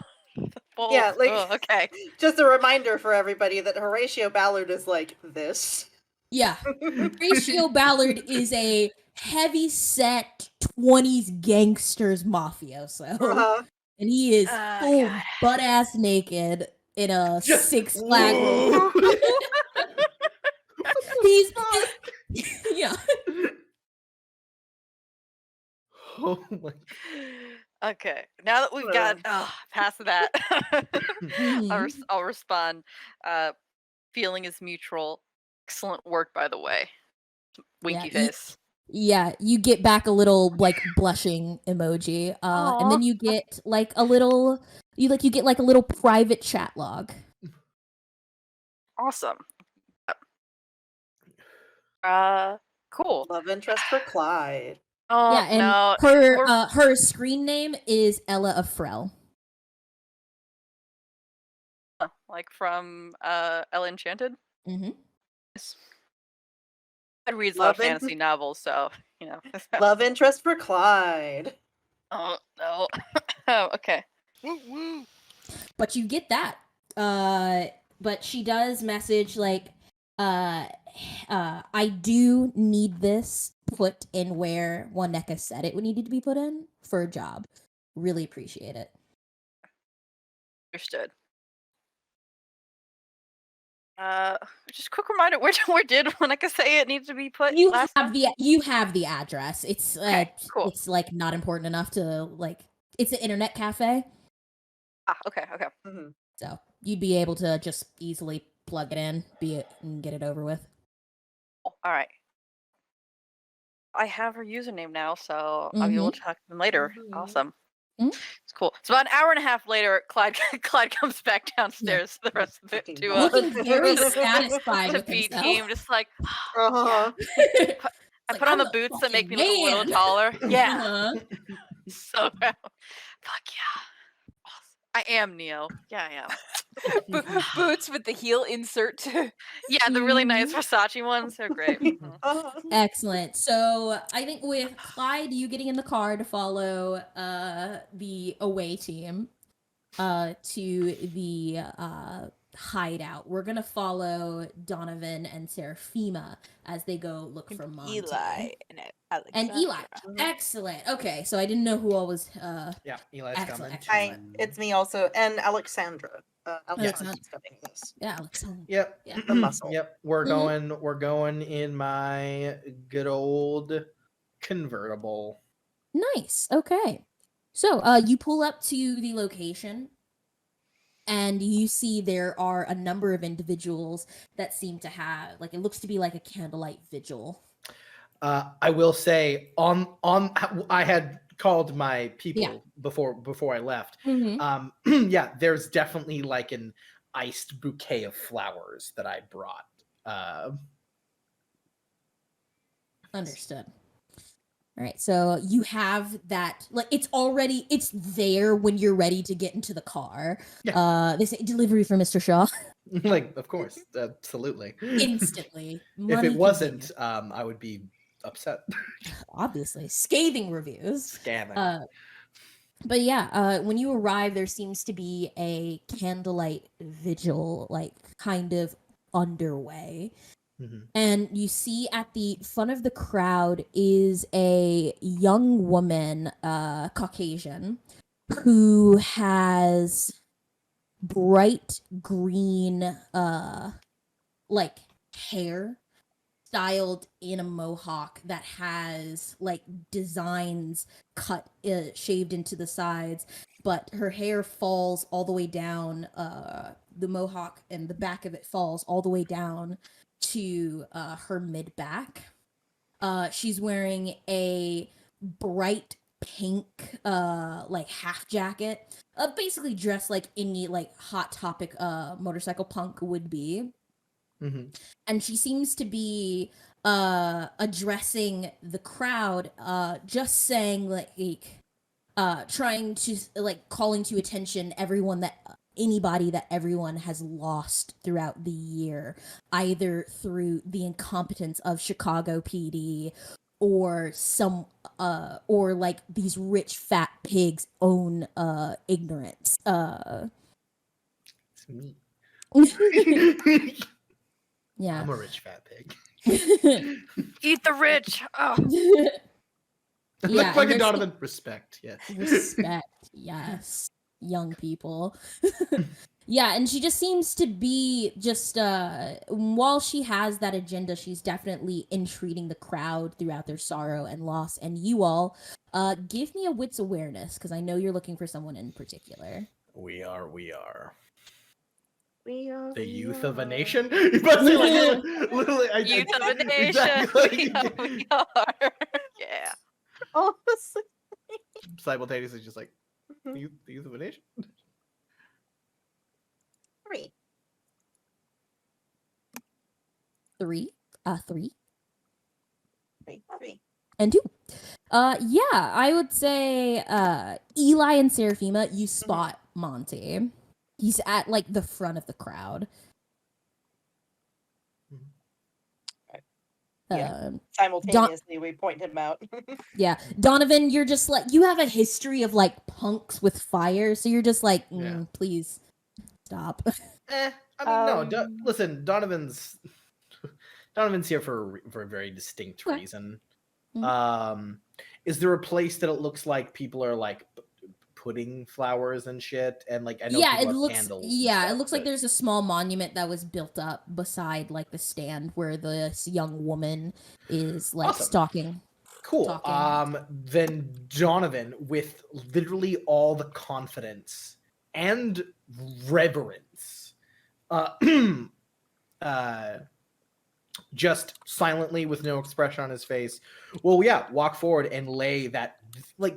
Yeah, like- Okay. Just a reminder for everybody that Horatio Ballard is like this. Yeah. Horatio Ballard is a heavy set 20s gangsters mafioso. Uh-huh. And he is Oh, full God. butt ass naked in a Just- Six Flags. Whoa. He's yeah. Oh my. Okay. Now that we've got past that, I'll respond. Feeling is mutual. Excellent work, by the way. Winky Yeah, face. Yeah, you get back a little like blushing emoji, and Aw. then you get like a little, you get like a little private chat log. Awesome. Cool. Love interest for Clyde. Oh Yeah, and no. her screen name is Ella of Frel. like from Ella Enchanted. Mm-hmm. I read a lot of Love in- fantasy novels, so you know. Love interest for Clyde. Oh no. Oh, okay. Woo woo. But you get that. But she does message like, I do need this put in where Waneka said it would need to be put in for a job. Really appreciate it. Understood. Just quick reminder, where did Monica say it needs to be put You last have time? the address. It's Okay, cool. it's like not important enough to like. It's an internet cafe, Ah, okay. Mhm. so you'd be able to just easily plug it in, and get it over with. All right. I have her username now, so I'll be able to talk to them later. Mhm. Awesome. Mhm. It's cool. It's about an hour and a half later. Clyde comes back downstairs. The rest of it Fucking to Looking very to satisfied to with B himself. team, just like Uh-huh. I put on the boots that make me look a little taller. Yeah. Uh-huh. So fuck yeah. Awesome. I am Neo. Yeah, I am. Boots with the heel insert. Yeah, the really nice Versace ones. They're great. Mhm. Uh-huh. Excellent. So I think with Clyde, you getting in the car to follow the away team to the hideout. We're gonna follow Donovan and Seraphima as they go look for Monty. Eli and Alexandra. And Eli. Mhm. Excellent. Okay, so I didn't know who all was Yeah, Eli's Excellent, coming. Hi, it's me also, and Alexandra. Alexandra's coming this. yeah, Alexandra. Yep. Yeah. The muscle. Yep. We're Mhm. going in my good old convertible. Nice. Okay. So you pull up to the location and you see there are a number of individuals that seem to have like it looks to be like a candlelight vigil. I will say I had called my people Yeah. before I left. Mm-hmm. Yeah, there's definitely like an iced bouquet of flowers that I brought. Understood. All right, so you have that like it's there when you're ready to get into the car. Yeah. They say delivery for Mr. Shaw. Like, of course, absolutely. Instantly. If Money it wasn't, convenient. I would be upset. Obviously, scathing reviews. Scamming. But yeah, when you arrive, there seems to be a candlelight vigil, like kind of underway. Mhm. And you see at the front of the crowd is a young woman, Caucasian, who has bright green, like hair styled in a mohawk that has like designs cut shaved into the sides, but her hair falls all the way down, the mohawk and the back of it falls all the way down to her mid back. She's wearing a bright pink like half jacket, basically dressed like any like Hot Topic motorcycle punk would be. Mhm. And she seems to be addressing the crowd, just saying like trying to like calling to attention anybody that everyone has lost throughout the year, either through the incompetence of Chicago PD or or like these rich fat pigs own ignorance. It's me. Yeah. I'm a rich fat pig. Eat the rich. Oh. Yeah, and Fucking there's- Donovan. Respect. Yeah. Respect, yes, young people. Yeah, and she just seems to be just while she has that agenda, she's definitely entreating the crowd throughout their sorrow and loss. And you all give me a wits awareness, because I know you're looking for someone in particular. We are. We are. The youth of a nation? You must say like literally Youth of a nation. exactly. We are. Yeah. Honestly. Simultaneously just like Mhm. the youth of a nation? 3. Three. 3. And 2. Yeah, I would say Eli and Seraphima, you spot Monty. He's at like the front of the crowd. Yeah. Um, Simultaneously, we point him out. yeah, Donovan, you're just like, you have a history of like punks with fire, so you're just like, Yeah. please stop. I mean, no. Um, Listen, Donovan's here for a very distinct Okay. reason. Mhm. Is there a place that it looks like people are like putting flowers and shit? And like, I know Yeah, people it have looks. candles. and Yeah, it stuff, looks like but- there's a small monument that was built up beside like the stand where this young woman is like Awesome. stalking. Cool. talking. Then Donovan, with literally all the confidence and reverence, just silently with no expression on his face, walk forward and lay that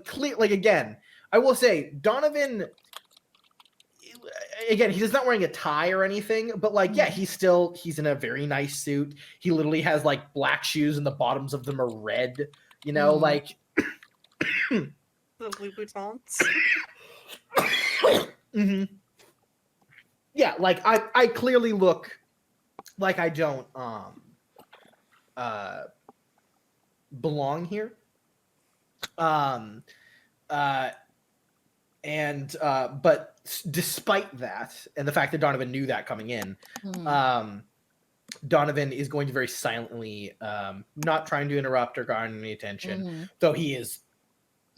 clear. Like, again, I will say, Donovan. Again, he's not wearing a tie or anything, but he's in a very nice suit. He literally has like black shoes, and the bottoms of them are red. You know, like. The Louboutins. Mm-hmm. Yeah, like I clearly look like I don't belong here. But despite that, and the fact that Donovan knew that coming in, Donovan is going to very silently, not trying to interrupt or garner any attention, though he is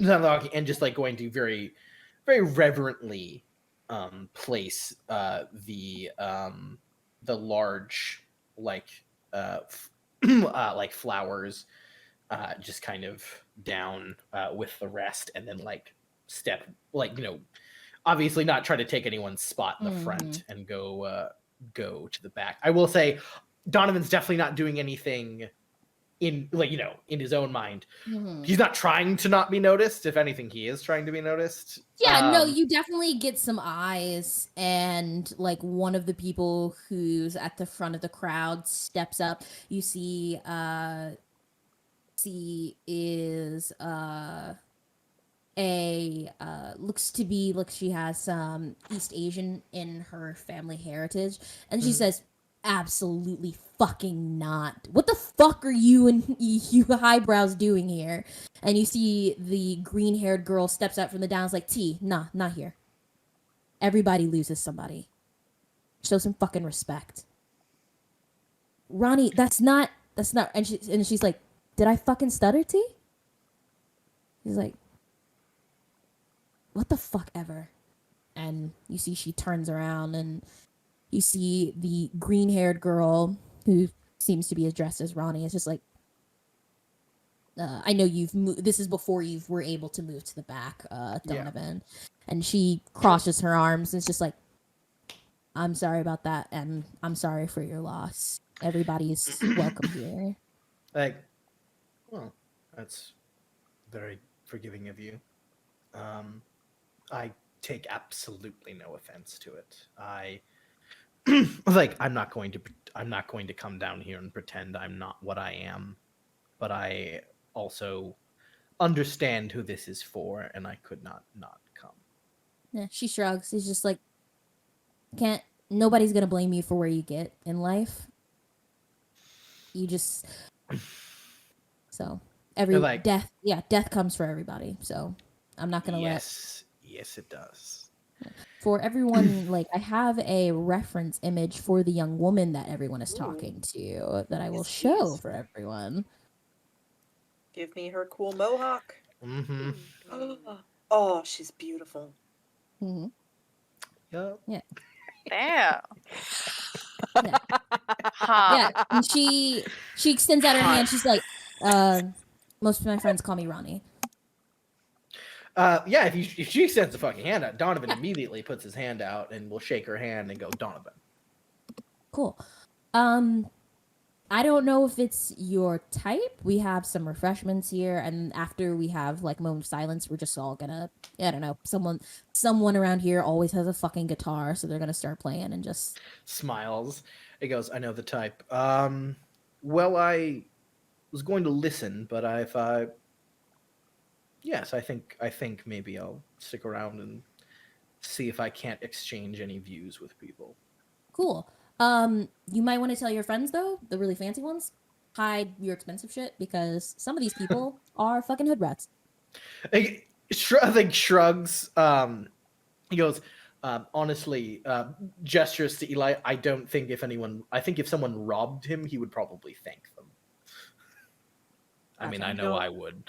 and just like going to very, very reverently place the large like like flowers just kind of down with the rest, and then like step obviously not try to take anyone's spot in the front and go to the back. I will say Donovan's definitely not doing anything in in his own mind. He's not trying to not be noticed. If anything, he is trying to be noticed. Yeah, no, you definitely get some eyes, and like one of the people who's at the front of the crowd steps up. You see is looks to be like she has some East Asian in her family heritage, and she says, absolutely fucking not. What the fuck are you and you highbrows doing here? And you see the green-haired girl steps out from the downs like, nah, not here. Everybody loses somebody. Show some fucking respect. Ronnie, that's not and she's like, did I fucking stutter, T? He's like, what the fuck ever? And you see she turns around, and you see the green-haired girl who seems to be addressed as Ronnie. It's just like, I know you've moved. This is before you were able to move to the back, Donovan. Yeah. And she crosses her arms, and it's just like, I'm sorry about that, and I'm sorry for your loss. Everybody's welcome here. Like, well, that's very forgiving of you. I take absolutely no offense to it. I'm not going to come down here and pretend I'm not what I am, but I also understand who this is for, and I could not come. Yeah, she shrugs. She's just like, nobody's gonna blame you for where you get in life. You just death comes for everybody. So I'm not gonna Yes, it does. For everyone, like, I have a reference image for the young woman that everyone is talking to that I will show for everyone. Give me her cool mohawk. Mm-hmm. Oh, she's beautiful. Mm-hmm. Yep. Yeah. Damn. Yeah. Yeah. And she extends out her hand. She's like, most of my friends call me Ronnie. Yeah, if she extends the fucking hand out, Donovan immediately puts his hand out and will shake her hand and go, Donovan. Cool. I don't know if it's your type. We have some refreshments here, and after we have like a moment of silence, we're just all gonna, I don't know, someone around here always has a fucking guitar, so they're gonna start playing and just smiles. It goes, I know the type. Well, I was going to listen, but yes, I think maybe I'll stick around and see if I can't exchange any views with people. Cool. You might want to tell your friends though, the really fancy ones, hide your expensive shit because some of these people are fucking hood rats. I think shrugs. He goes, honestly, gestures to Eli. I don't think I think if someone robbed him, he would probably thank them. I mean, Gotcha. I know I would.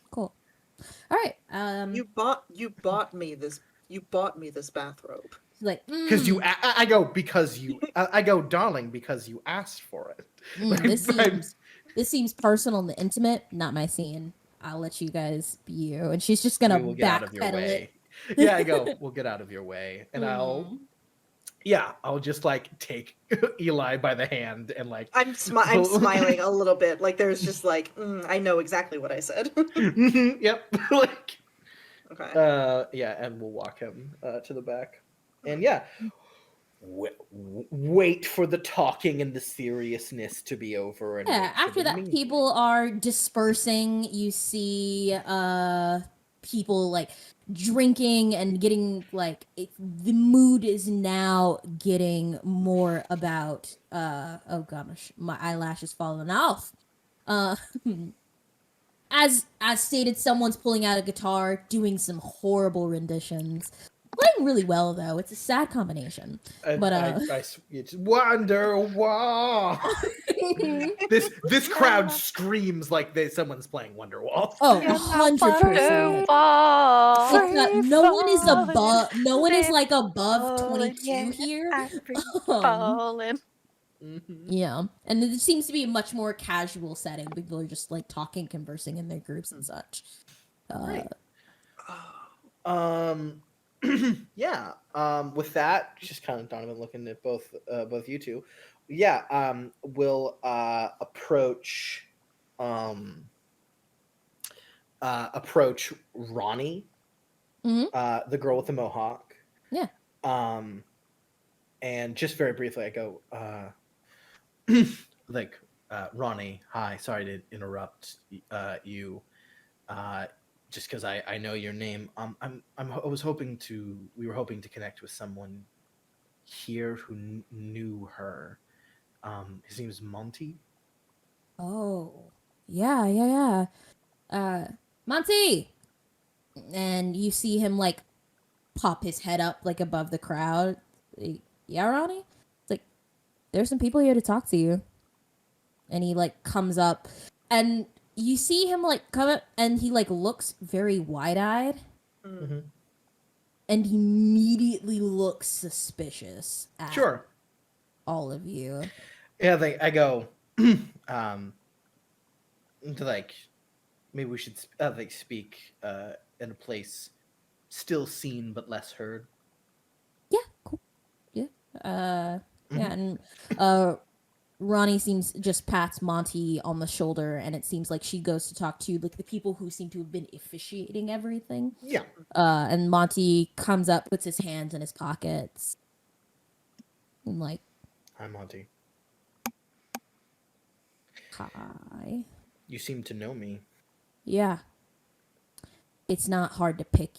Cool. All right. You bought me this bathrobe. Like, Because I go because you, I go, darling, because you asked for it. this seems personal and intimate. Not my scene. I'll let you guys be you. And she's just We gonna will get out of your backpedal way. it. Yeah, I go, we'll get out of your way, and Mhm. I'll just like take Eli by the hand and like I'm smiling a little bit. Like there's just like I know exactly what I said. Yep. Like Okay. yeah, and we'll walk him to the back. And yeah, wait for the talking and the seriousness to be over, and Yeah, wait for after the that mingling. people are dispersing. You see people like drinking and getting like the mood is now getting more about oh gosh, my eyelash is falling off. Uh as stated, someone's pulling out a guitar, doing some horrible renditions. Playing really well though. It's a sad combination. But It's Wonderwall. This crowd screams like someone's playing Wonderwall. oh, You're not 100%. Wonderwall. No one is falling, above. No one is live like above falling, 22 yeah, here. I'm free Um, falling. yeah, and it seems to be a much more casual setting. People are just like talking, conversing in their groups and such. Great. Yeah. With that, just kind of Donovan looking at both you two. Yeah. We'll approach Ronnie, Mhm. the girl with the mohawk. Yeah. And just very briefly, I go, like, Ronnie, hi, sorry to interrupt you. Just because I know your name. We were hoping to connect with someone here who knew her. His name is Monty. Oh, yeah. Monty, and you see him like pop his head up like above the crowd. Yeah, Ronnie. It's like there's some people here to talk to you. And he like comes up, and you see him like come up, and he like looks very wide-eyed. Mm-hmm. And he immediately looks suspicious at Sure. all of you. Yeah, I go, like, maybe we should like speak in a place still seen but less heard. Yeah, cool. Yeah. Yeah, and Ronnie just pats Monty on the shoulder, and it seems like she goes to talk to like the people who seem to have been officiating everything. Yeah. And Monty comes up, puts his hands in his pockets, and like, Hi, Monty. hi. You seem to know me. Yeah. It's not hard to pick.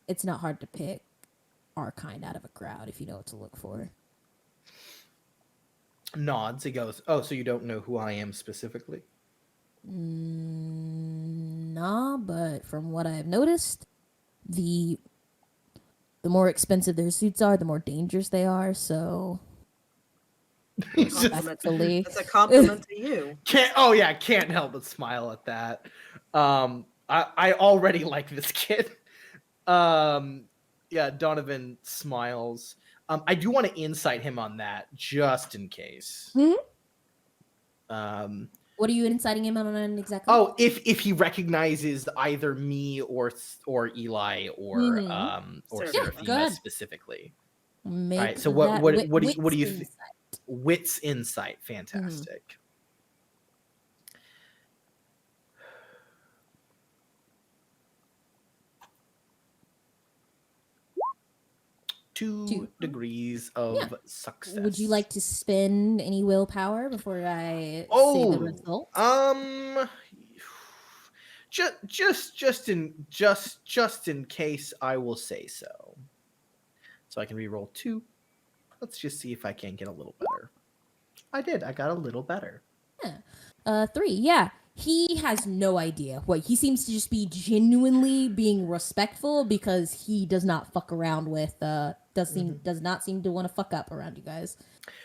It's not hard to pick our kind out of a crowd if you know what to look for. Nods. He goes, oh, so you don't know who I am specifically? Nah, but from what I've noticed, the more expensive their suits are, the more dangerous they are, so respectfully. That's a compliment to you. Can't help but smile at that. I already like this kid. Yeah, Donovan smiles. I do want to insight him on that just in case. What are you inciting him on exactly? Oh, if he recognizes either me or Eli or Seraphina specifically. Make all right. So what do you think? Insight. Wits insight, fantastic. Two degrees of success. Would you like to spend any willpower before I say the result? just in case, I will say so. So I can re-roll 2. Let's just see if I can get a little better. I did. I got a little better. 3. Yeah. He has no idea what he seems to just be genuinely being respectful because he does not fuck around with does not seem to want to fuck up around you guys.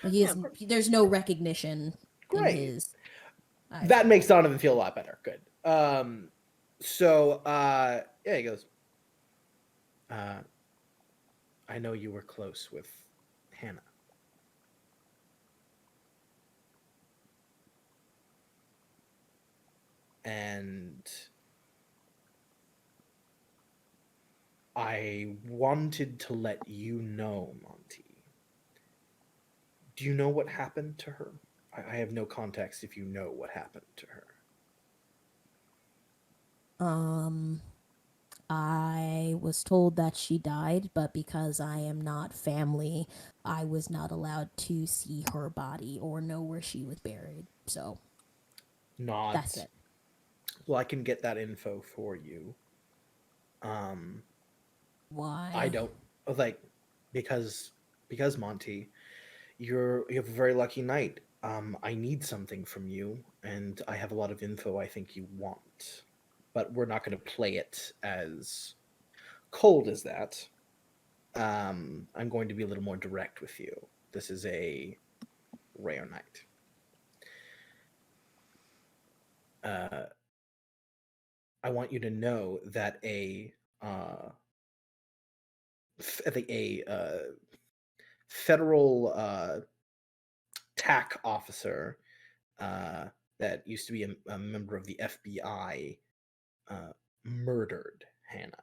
Like there's no recognition in Great. his eyes. That makes Donovan feel a lot better. Good. So yeah, he goes, I know you were close with Hannah. And I wanted to let you know, Monty. Do you know what happened to her? I have no context if you know what happened to her. I was told that she died, but because I am not family, I was not allowed to see her body or know where she was buried. So Nods. that's it. Well, I can get that info for you. Why? I don't like because Monty, you have a very lucky night. I need something from you, and I have a lot of info I think you want, but we're not going to play it as cold as that. I'm going to be a little more direct with you. This is a rare night. I want you to know that a federal TAC officer that used to be a member of the FBI murdered Hannah.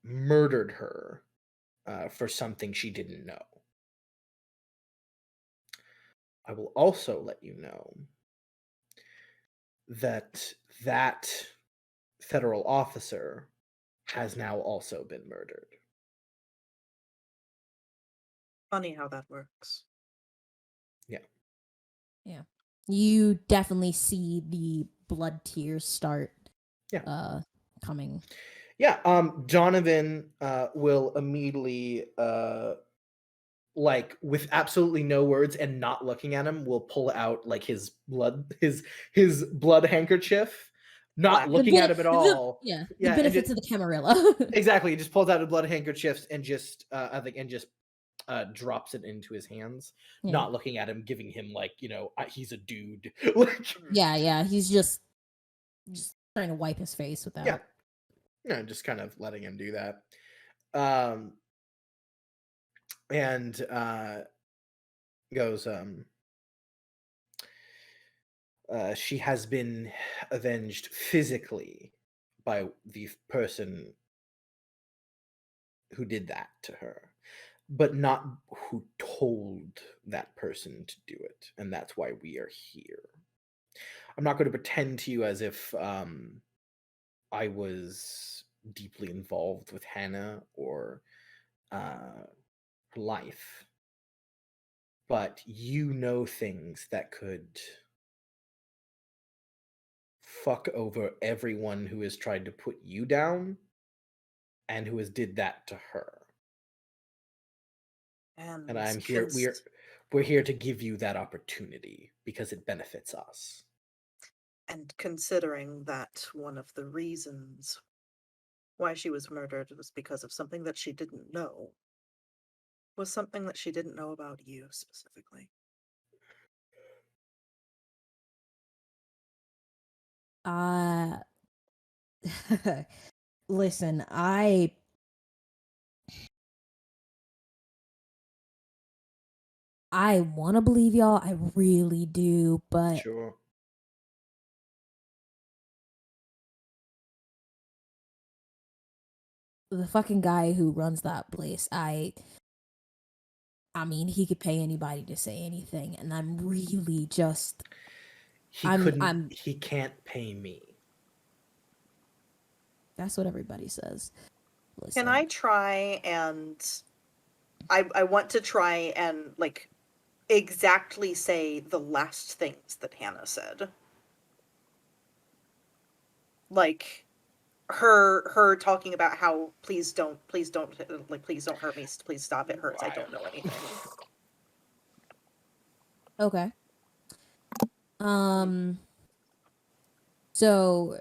Murdered her for something she didn't know. I will also let you know that that federal officer has now also been murdered. Funny how that works. Yeah. Yeah. You definitely see the blood tears start coming. Yeah, Donovan will immediately like with absolutely no words and not looking at him will pull out like his blood handkerchief, not looking at him at all. The Yeah, benefits of the Camarilla. exactly. He just pulls out a blood handkerchief and just drops it into his hands, not looking at him, giving him like, he's a dude. Like, yeah, he's just trying to wipe his face with that. Yeah, just kind of letting him do that. And goes, she has been avenged physically by the person who did that to her, but not who told that person to do it. And that's why we are here. I'm not going to pretend to you as if I was deeply involved with Hannah or her life, but you know things that could fuck over everyone who has tried to put you down and who has did that to her. And I'm here. We're here to give you that opportunity because it benefits us. And considering that one of the reasons why she was murdered was because of something that she didn't know, was something that she didn't know about you specifically. Listen, I want to believe y'all, I really do, but Sure. the fucking guy who runs that place, I mean, he could pay anybody to say anything, and I'm really just He can't pay me. That's what everybody says. Listen. Can I try and I want to try and like exactly say the last things that Hannah said. Like her talking about how please don't like please don't hurt me, please stop, it hurts, I don't know anything. Okay. So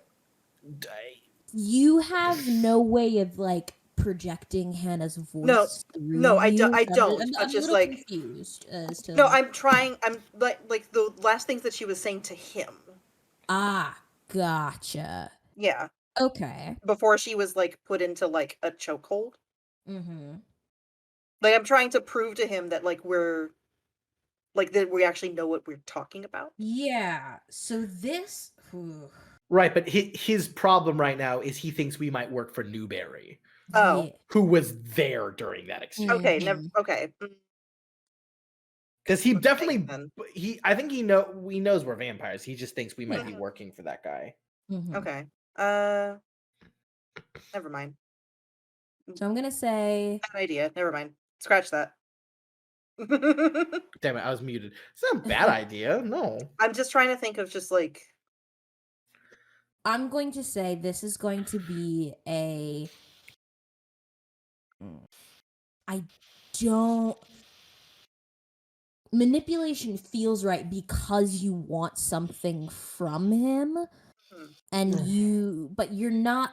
you have no way of like projecting Hannah's voice through no, I you. don't, I'm but a just little like confused as to. no, I'm like the last things that she was saying to him. Ah, gotcha. Yeah. Okay. Before she was like put into like a chokehold. Mm-hmm. Like I'm trying to prove to him that like we're like that we actually know what we're talking about. Yeah. So this. Right, but his problem right now is he thinks we might work for Newberry, Oh. who was there during that exchange. Okay, Mhm. okay. Because he Okay, definitely then. I think he knows we're vampires. He just thinks we might be working for that guy. Mhm. Okay. Never mind. So I'm gonna say. Bad idea. Never mind. Scratch that. Damn it, I was muted. It's not a bad idea. No. I'm just trying to think of just like I'm going to say this is going to be a. I don't. Manipulation feels right because you want something from him, and but you're not.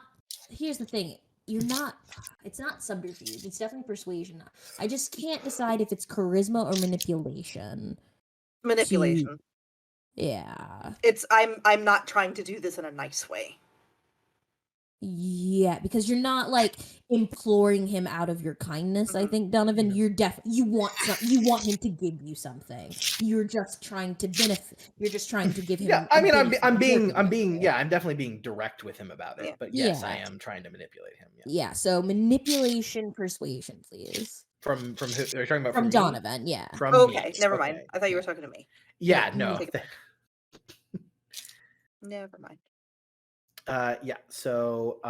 Here's the thing. You're not. It's not subterfuge. It's definitely persuasion. I just can't decide if it's charisma or manipulation. manipulation. Yeah. It's I'm not trying to do this in a nice way. Yeah, because you're not like imploring him out of your kindness. I think Donovan, you want him to give you something. You're just trying to benefit. You're just trying to give him. Yeah, a I mean, benefit of working with being, you. yeah, I'm definitely being direct with him about it. Yeah. But yes, I Yeah. am trying to manipulate him. Yeah. Yeah. So manipulation, persuasion, please. From who? Are you talking about From me? Donovan, yeah. From Okay, me. never mind. Okay. I thought you were talking to me. Yeah, No, no. Never mind. Yeah. So,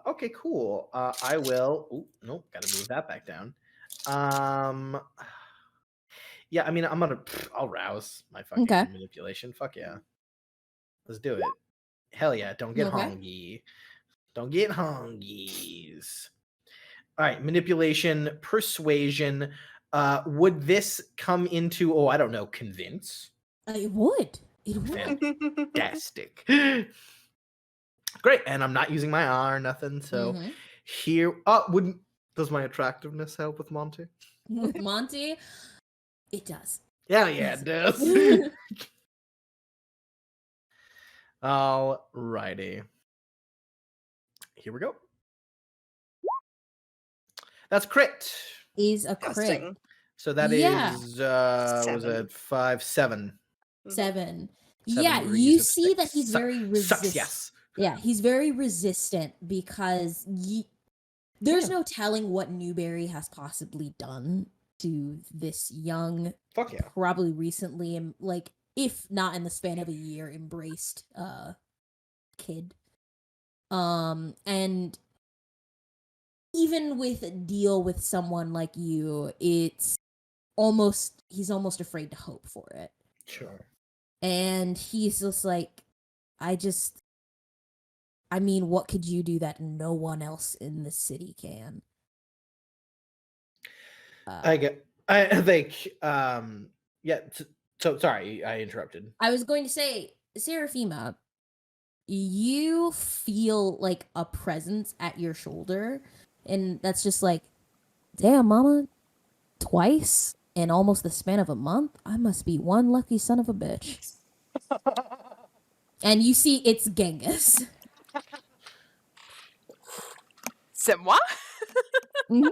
okay, cool. I will. Oh, nope. Got to move that back down. Yeah. I mean, I'll rouse my fucking Okay. manipulation. Fuck yeah. Let's do it. Hell yeah. Don't get Okay. hongy. Don't get hongies. All right. Manipulation, persuasion. Would this come into? Oh, I don't know. Convince. It would. It would. Fantastic. Great, and I'm not using my R, nothing. So Mhm. here, wouldn't does my attractiveness help with Monty? With Monty, it does. Yeah, it does. Alrighty, here we go. That's crit. Is a crit. Disgusting. So that Yeah. is was Seven. it 5, 7? 7. 7 Yeah, degrees you of see that six. he's very Sucks, resistant. yes. Yeah, he's very resistant because there's Yeah. no telling what Newberry has possibly done to this young, Fuck yeah. probably recently, like if not in the span of a year, embraced kid. And even with a deal with someone like you, he's almost afraid to hope for it. Sure. And he's just like, I mean, what could you do that no one else in the city can? I think yeah, so sorry I interrupted. I was going to say, Seraphima, you feel like a presence at your shoulder, and that's just like, damn, mama, twice in almost the span of a month? I must be one lucky son of a bitch. And you see it's Genghis. C'est moi? Mhm.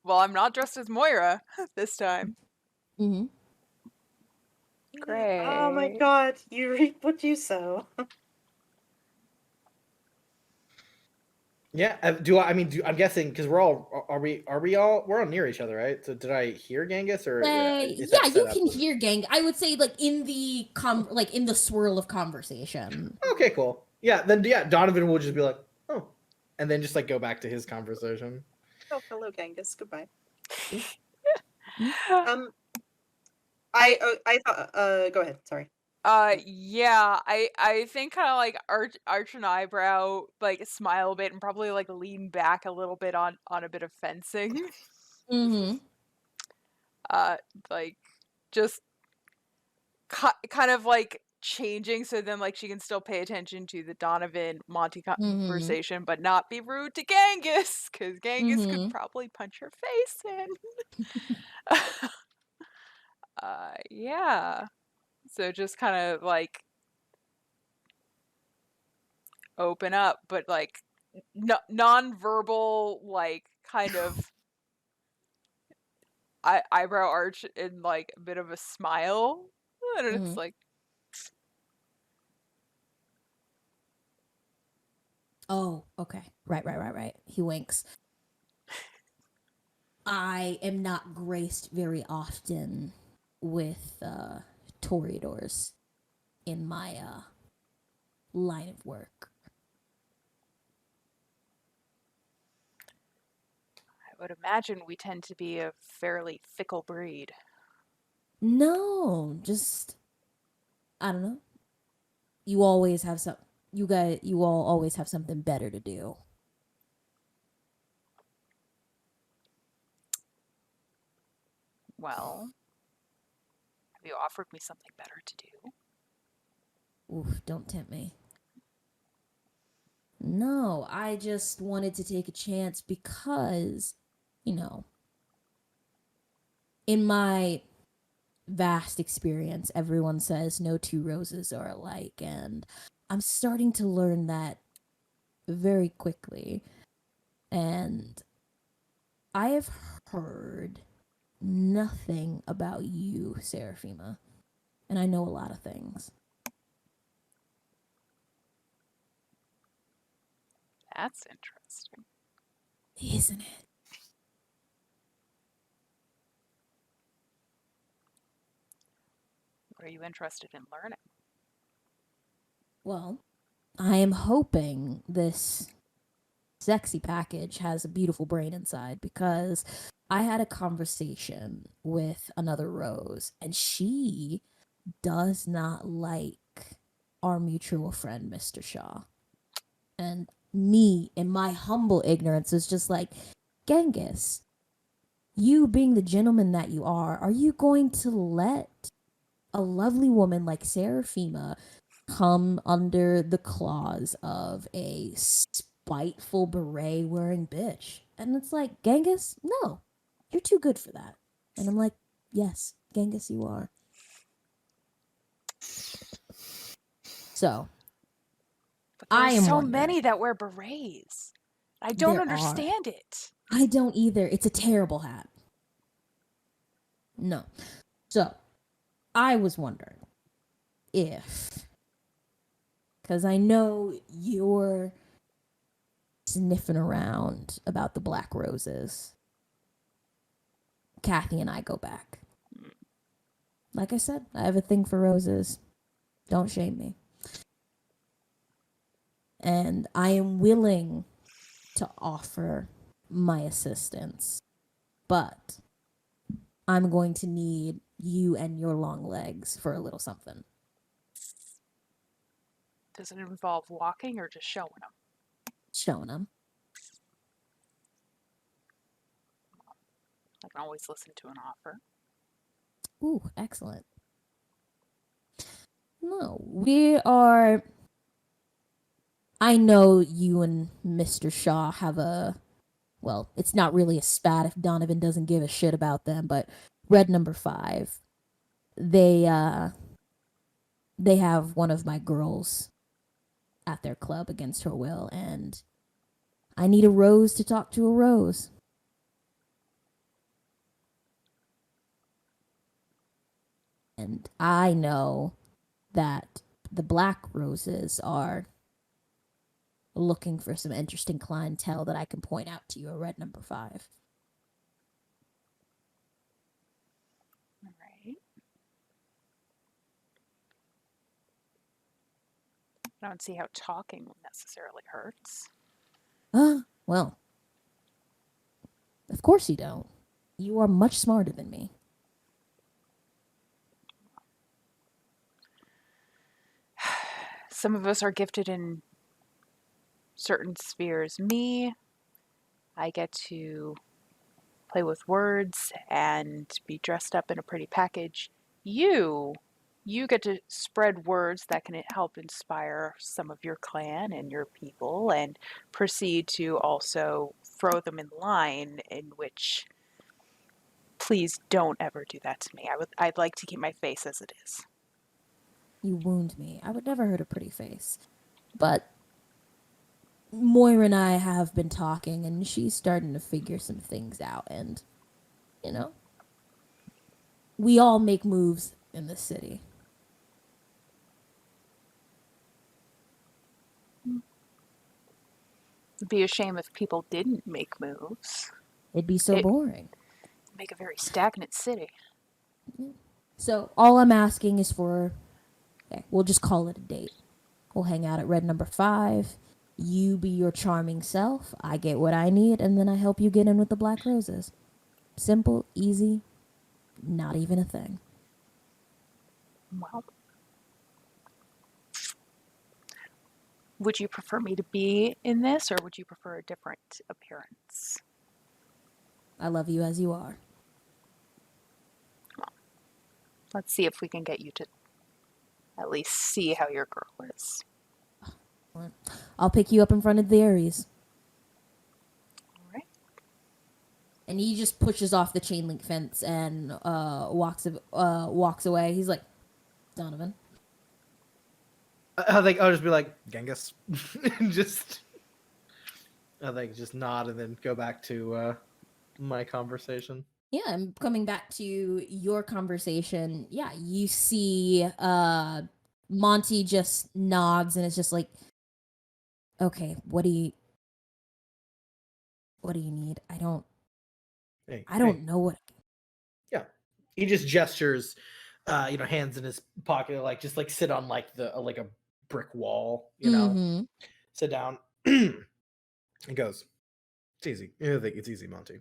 Well, I'm not dressed as Moira this time. Mm-hmm. Great. Oh my god, you reap what you sow. Yeah, I'm guessing because we're all we're all near each other, right? So did I hear Genghis or is that Yeah, set you up? can hear Gang. I would say like in the in the swirl of conversation. Okay, cool. Yeah, then Donovan will just be like, oh, and then just like go back to his conversation. Oh, hello, Genghis. Goodbye. I thought. Go ahead. Sorry. Yeah, I think kind of like arch an eyebrow, like smile a bit, and probably like lean back a little bit on a bit of fencing. Mm-hmm. Like just kind of like changing so then like she can still pay attention to the Donovan Monty Mm-hmm. conversation, but not be rude to Genghis, because Genghis could Mm-hmm. probably punch her face in. Yeah. So just kind of like open up, but like non-verbal, like kind of eyebrow arch and like a bit of a smile, and it's Mm-hmm. like, Oh, okay. Right. He winks. I am not graced very often with toreadors in my line of work. I would imagine we tend to be a fairly fickle breed. No, just I don't know. You always have some. You all always have something better to do. Well, have you offered me something better to do? Oof, don't tempt me. No, I just wanted to take a chance because, you know, in my vast experience, everyone says no two roses are alike, and I'm starting to learn that very quickly. And I have heard nothing about you, Seraphima, and I know a lot of things. That's interesting. Isn't it? What are you interested in learning? Well, I am hoping this sexy package has a beautiful brain inside because I had a conversation with another Rose and she does not like our mutual friend, Mr. Shaw. And me, in my humble ignorance, is just like, Genghis, you being the gentleman that you are you going to let a lovely woman like Seraphima come under the claws of a spiteful beret wearing bitch? And it's like, Genghis, no, you're too good for that. And I'm like, yes, Genghis, you are. So, But there I are am so wondering. many that wear berets. I don't There are. understand it. I don't either. It's a terrible hat. No. So, I was wondering if, because I know you're sniffing around about the black roses. Kathy and I go back. Like I said, I have a thing for roses. Don't shame me. And I am willing to offer my assistance. But I'm going to need you and your long legs for a little something. Does it involve walking or just showing them? Showing them. I can always listen to an offer. Ooh, excellent. No, we are. I know you and Mr. Shaw have a. Well, it's not really a spat if Donovan doesn't give a shit about them, but Red Number 5. They have one of my girls at their club against her will, and I need a rose to talk to a rose. And I know that the black roses are looking for some interesting clientele that I can point out to you at Red Number 5. All right. I don't see how talking necessarily hurts. Well, of course you don't. You are much smarter than me. Some of us are gifted in certain spheres. Me, I get to play with words and be dressed up in a pretty package. You get to spread words that can help inspire some of your clan and your people and proceed to also throw them in line, in which please don't ever do that to me. I'd like to keep my face as it is. You wound me. I would never hurt a pretty face. But Moira and I have been talking, and she's starting to figure some things out. And, you know, we all make moves in this city. It'd be a shame if people didn't make moves. It'd be so It boring. make a very stagnant city. So all I'm asking is for, okay, we'll just call it a date. We'll hang out at Red Number 5. You be your charming self. I get what I need, and then I help you get in with the Black Roses. Simple, easy, not even a thing. Well, would you prefer me to be in this, or would you prefer a different appearance? I love you as you are. Let's see if we can get you to at least see how your girl is. I'll pick you up in front of the Aries. All right. And he just pushes off the chain link fence and walks away. He's like, Donovan. I think I'll just be like Genghis, just I think just nod and then go back to my conversation. Yeah, I'm coming back to your conversation. Yeah, you see Monty just nods and it's just like, okay, what do you need? I don't know what. Yeah, he just gestures, hands in his pocket, like just like sit on like the like a brick wall, Mm-hmm. sit down. He goes, "It's easy. I think it's easy, Monty.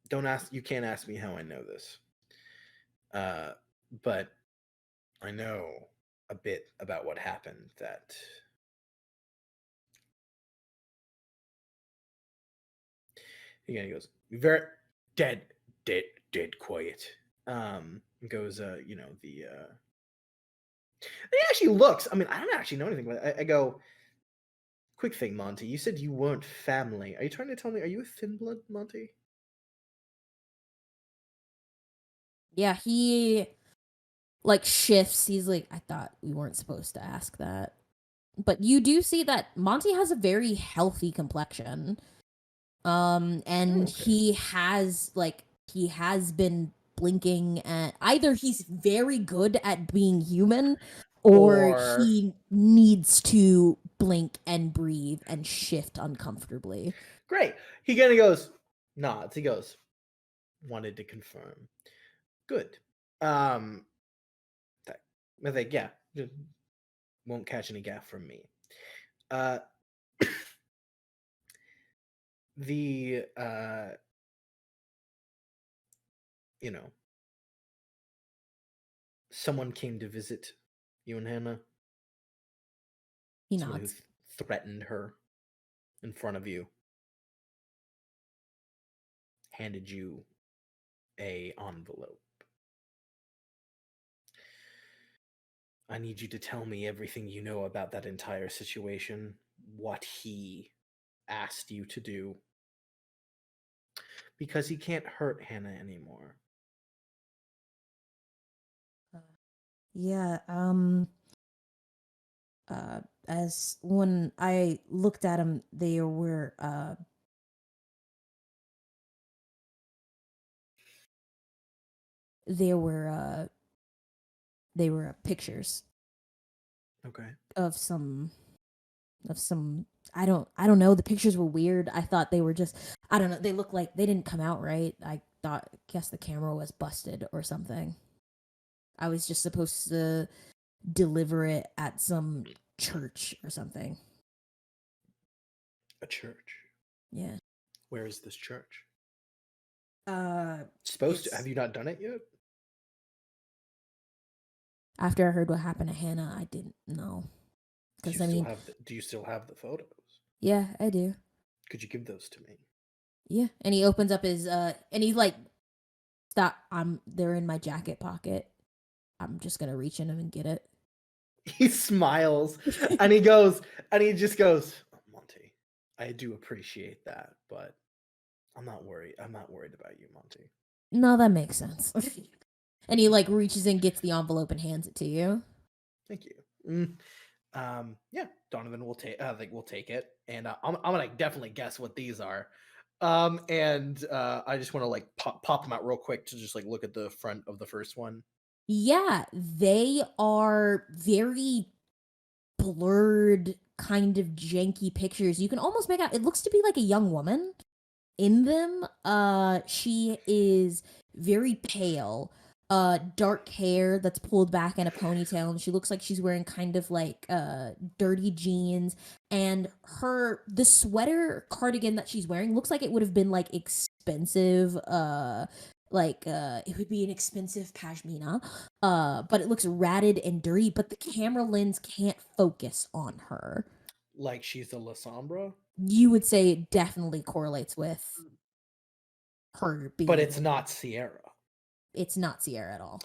Don't ask. You can't ask me how I know this. But I know a bit about what happened. That again, he goes very dead quiet. He goes, the he actually looks. I mean, I don't actually know anything about it. I go, quick thing, Monty. You said you weren't family. Are you trying to tell me? Are you a thin blood, Monty? Yeah, he like shifts. He's like, I thought we weren't supposed to ask that. But you do see that Monty has a very healthy complexion. And Okay. he has been blinking at either he's very good at being human or he needs to blink and breathe and shift uncomfortably. Great. He kind of goes, nods. He goes, wanted to confirm. Good. I think, yeah, won't catch any gaff from me. The someone came to visit you and Hannah. He Someone who nods. threatened her in front of you, handed you a envelope. I need you to tell me everything you know about that entire situation, what he asked you to do, because he can't hurt Hannah anymore. Yeah, as when I looked at him, they were pictures Okay. of some I don't know, the pictures were weird. I thought they were just, I don't know, they look like they didn't come out right. I guess the camera was busted or something. I was just supposed to deliver it at some church or something. A church. Yeah. Where is this church? Supposed to. It's Have you not done it yet? after I heard what happened to Hannah, I didn't know. Do you Because I still mean, have do you still have the photos? yeah, I do. Could you give those to me? Yeah, and he opens up his and he like stop. They're in my jacket pocket. I'm just gonna reach in him and get it. He smiles and he goes and he just goes, oh, Monty, I do appreciate that, but I'm not worried about you, Monty. No, that makes sense. And he like reaches in, gets the envelope, and hands it to you. Thank you. Yeah, Donovan will take we'll take it, and I'm gonna definitely guess what these are. And I just want to like pop them out real quick to just like look at the front of the first one. Yeah, they are very blurred, kind of janky pictures. You can almost make out it looks to be like a young woman in them. She is very pale, dark hair that's pulled back in a ponytail, and she looks like she's wearing kind of like dirty jeans, and the sweater cardigan that she's wearing looks like it would have been like expensive, it would be an expensive pashmina, but it looks ratted and dirty, but the camera lens can't focus on her. Like she's a La Sombra, You would say it definitely correlates with her being, but it's not Sierra, it's not Sierra at all.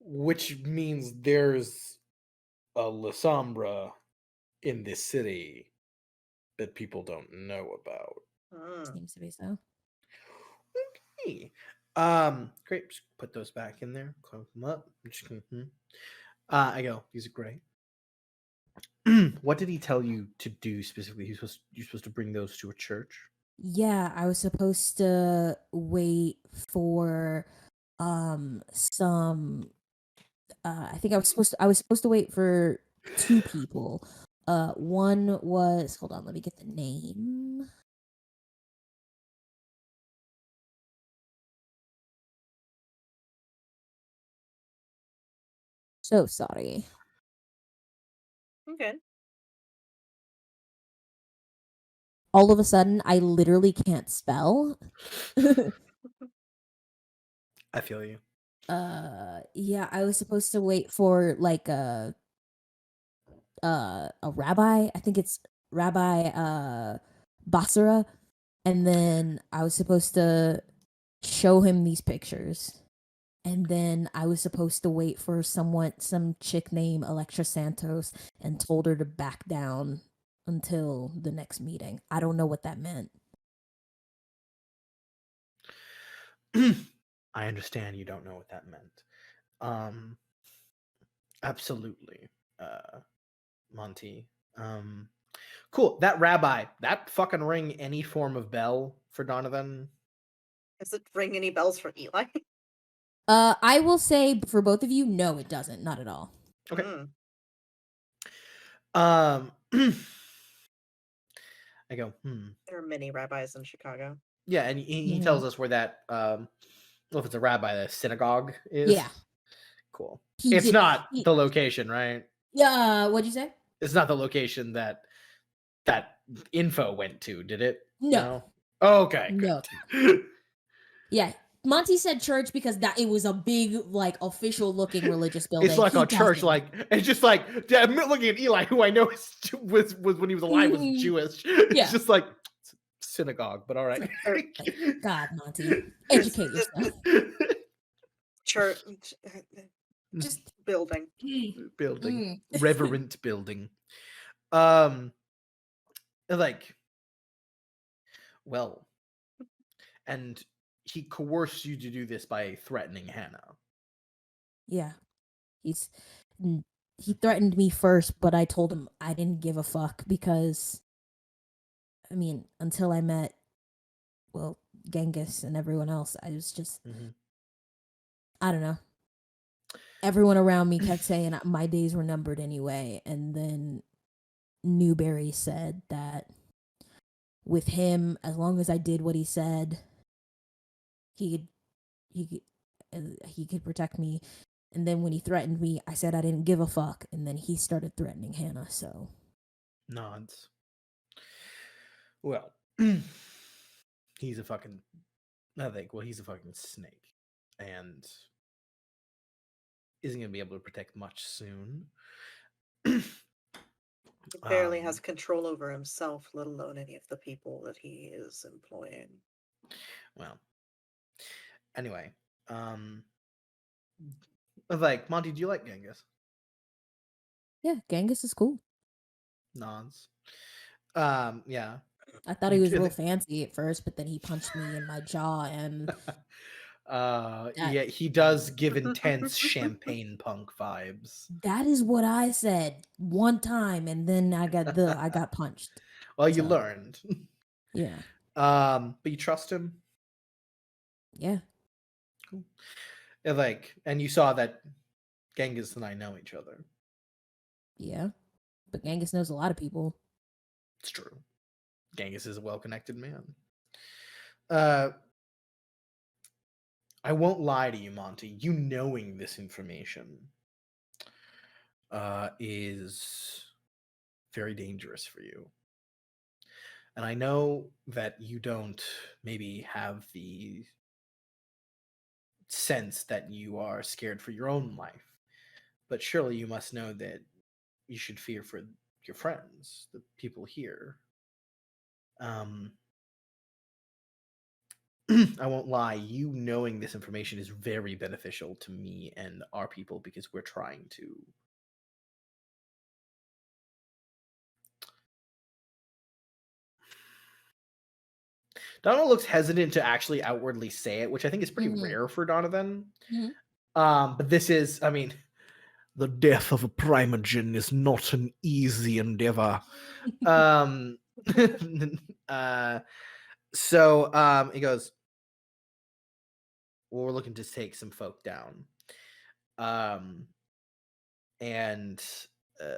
which means there's a La Sombra in this city that people don't know about. Seems to be so. Okay. Great. Just put those back in there. Close them up. I go, these are great. What did he tell you to do specifically? You're supposed to bring those to a church? Yeah, I was supposed to wait for some I think I was supposed to wait for two people. One was, hold on, let me get the name. So sorry. Okay. All of a sudden, I literally can't spell. I feel you. Yeah, I was supposed to wait for like a rabbi. I think it's Rabbi Basara, and then I was supposed to show him these pictures. And then I was supposed to wait for some chick named Electra Santos, and told her to back down until the next meeting. I don't know what that meant. I understand you don't know what that meant. Absolutely, Monty. Cool. That rabbi, that fucking ring any form of bell for Donovan? Does it ring any bells for Eli? I will say for both of you, no, it doesn't. Not at all. Okay. Mm. I go, There are many rabbis in Chicago. Yeah, and he tells us where that well, if it's a rabbi, the synagogue is. Yeah. Cool. He It's did- not he- the location, right? Yeah, what'd you say? It's not the location that info went to, did it? No. Oh, okay. No. Good. Yeah. Monty said church because that it was a big, like, official looking religious building. It's like He a church, doesn't. like it's just like I'm looking at Eli, who I know was when he was alive was Jewish. It's Yeah. just like synagogue, but all right. God, Monty, educate yourself. Church, just building. Building. Reverent building. Like, well, and he coerced you to do this by threatening Hannah. Yeah. He threatened me first, but I told him I didn't give a fuck because, I mean, until I met, well, Genghis and everyone else, I was just, I don't know. Everyone around me kept saying my days were numbered anyway, and then Newberry said that with him, as long as I did what he said, he could protect me. And then when he threatened me, I said I didn't give a fuck, and then he started threatening Hannah. So nods. Well, he's a fucking I think, well, he's a fucking snake, and isn't gonna be able to protect much soon. He barely Um, has control over himself, let alone any of the people that he is employing. Well, anyway, like Monty, do you like Genghis? Yeah, Genghis is cool. Nods. Yeah. I thought he was real fancy at first, but then he punched me in my jaw, and Yeah, he does give intense champagne punk vibes. that is what I said one time, and then I got punched. Well, you So learned. yeah, But you trust him? yeah, Cool. And like, and you saw that Genghis and I know each other. yeah. But Genghis knows a lot of people. It's true. Genghis is a well-connected man. I won't lie to you, Monty. You knowing this information is very dangerous for you. And I know that you don't maybe have the sense that you are scared for your own life, but surely you must know that you should fear for your friends, the people here. I won't lie, you knowing this information is very beneficial to me and our people because we're trying to Donovan looks hesitant to actually outwardly say it, which I think is pretty rare for Donovan. But this is, I mean, the death of a primogen is not an easy endeavor. He goes, well, we're looking to take some folk down. And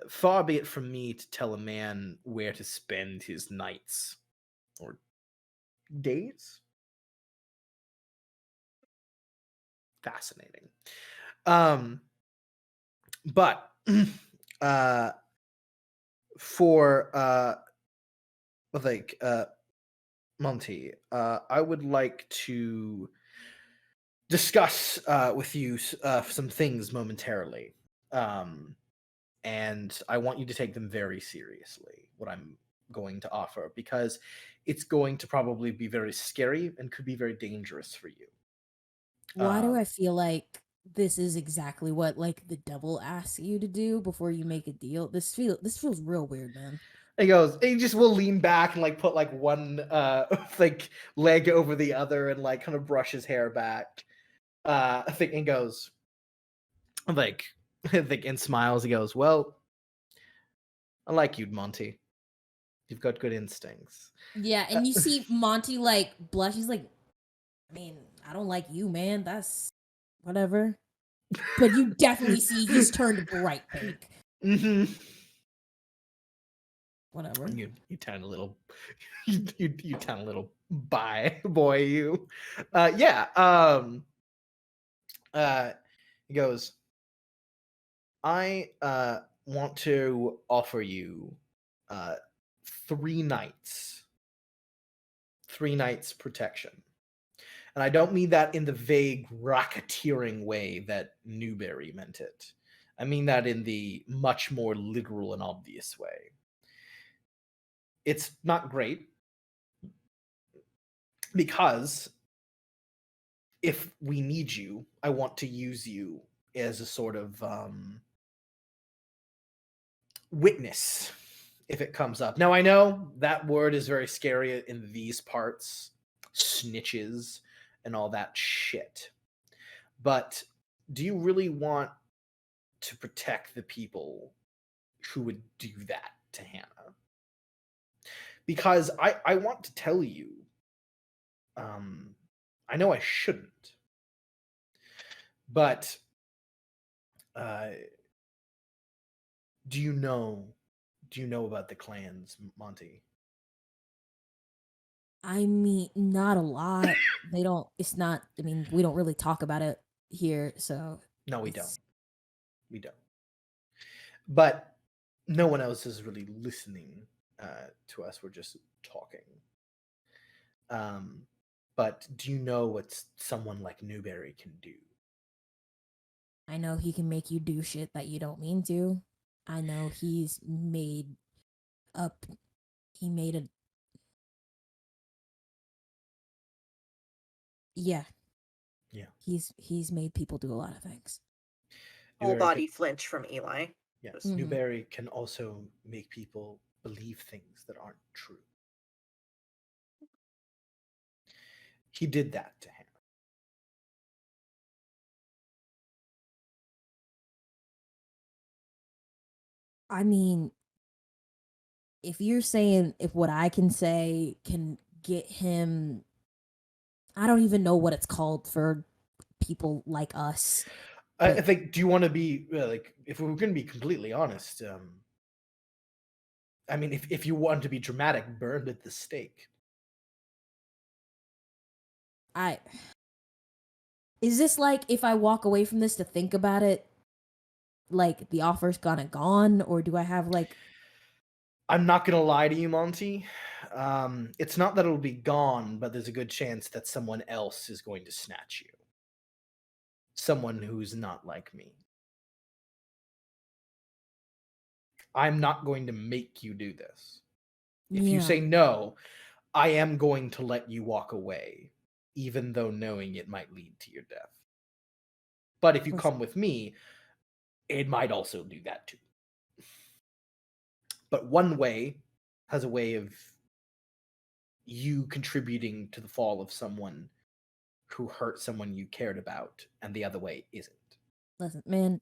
far be it from me to tell a man where to spend his nights or days. Fascinating. But for Monty, I would like to discuss with you some things momentarily. And I want you to take them very seriously, what I'm going to offer, because it's going to probably be very scary and could be very dangerous for you. Why do I feel like this is exactly what like the devil asks you to do before you make a deal? This feels real weird, man. He just will lean back and like put like one like leg over the other and like kind of brush his hair back. And goes like and smiles. He goes, well, I like you, Monty. You've got good instincts. Yeah, and you see Monty like blush. He's like, I mean, I don't like you, man. That's whatever. But you definitely see he's turned bright pink. Mm-hmm. Whatever. You tiny little, you tiny little boy. You, yeah. He goes, I want to offer you 3 nights. 3 nights protection. And I don't mean that in the vague racketeering way that Newberry meant it. I mean that in the much more literal and obvious way. It's not great because if we need you, I want to use you as a sort of witness if it comes up. Now, I know that word is very scary in these parts, snitches and all that shit. But do you really want to protect the people who would do that to Hannah? Because I want to tell you, I know I shouldn't, but do you know about the clans, Monty? I mean, not a lot. They don't. It's not. I mean, we don't really talk about it here. So No, we it's- don't. We don't. But no one else is really listening to us. We're just talking. But do you know what someone like Newberry can do? I know he can make you do shit that you don't mean to. I know he's made up. He made a. Yeah. Yeah. He's made people do a lot of things. Whole Newberry body flinch from Eli. Yes, Mhm. Newberry can also make people believe things that aren't true. He did that to Hannah. I mean, if you're saying if what I can say can get him, I don't even know what it's called for people like us. I But think. Do you want to be like? If we're going to be completely honest, I mean, if you want to be dramatic, burned at the stake. is this like if I walk away from this to think about it, like the offer's gone, or do I have like? I'm not going to lie to you, Monty. It's not that it'll be gone, but there's a good chance that someone else is going to snatch you. Someone who's not like me. I'm not going to make you do this. If you Yeah. say no, I am going to let you walk away, even though knowing it might lead to your death. But if you Listen. come with me, it might also do that too. But one way has a way of you contributing to the fall of someone who hurt someone you cared about, and the other way isn't. Listen, man.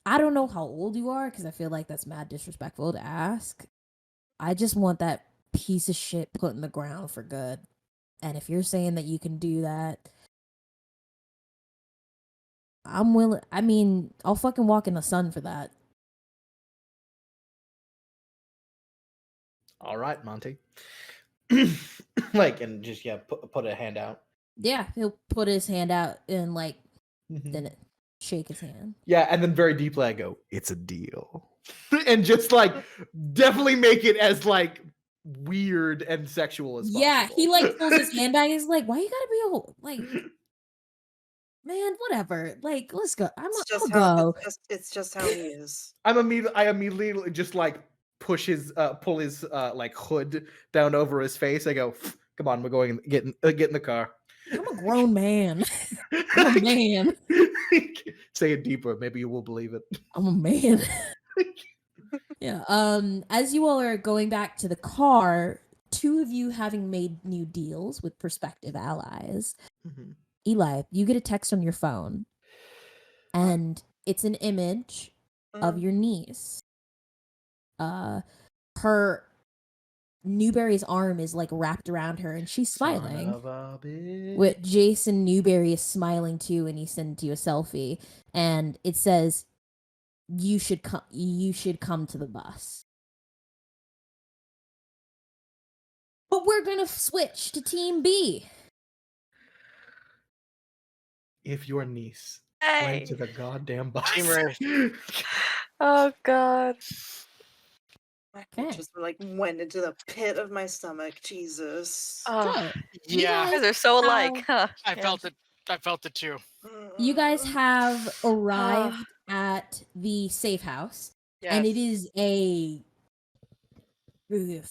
I don't know how old you are because I feel like that's mad disrespectful to ask. I just want that piece of shit put in the ground for good. And if you're saying that you can do that, I'm willing. I mean, I'll fucking walk in the sun for that. All right, Monty. Like, and just put a hand out. Yeah, he'll put his hand out and like Mhm. then shake his hand. Yeah, and then very deeply I go, it's a deal. And just like definitely make it as like weird and sexual as Yeah, possible. he like pulls his hand back. He's like, "Why you gotta be all like, man, whatever. Like, let's go. I'm gonna go." It's just how he is. I immediately just like pull his like hood down over his face. I go, come on, we're going get in the car. I'm a grown man. I'm a man. Say it deeper, maybe you will believe it. I'm a man. Yeah. As you all are going back to the car, two of you having made new deals with prospective allies. Mhm. Eli, you get a text on your phone, and it's an image of your niece. Her Newberry's arm is like wrapped around her, and she's Son smiling. of a bitch. With Jason Newberry is smiling too, and he sent you a selfie, and it says, "You should come. You should come to the bus." But we're gonna switch to Team B. If your niece went to Hey. the goddamn bus. Team Ray. Oh God. Okay. Just like went into the pit of my stomach. Jesus. Oh, So you Yeah, guys you guys are so alike, huh? I Yeah. felt it. I felt it too. you guys have arrived at the safe house, and it Yes. is a. Ugh.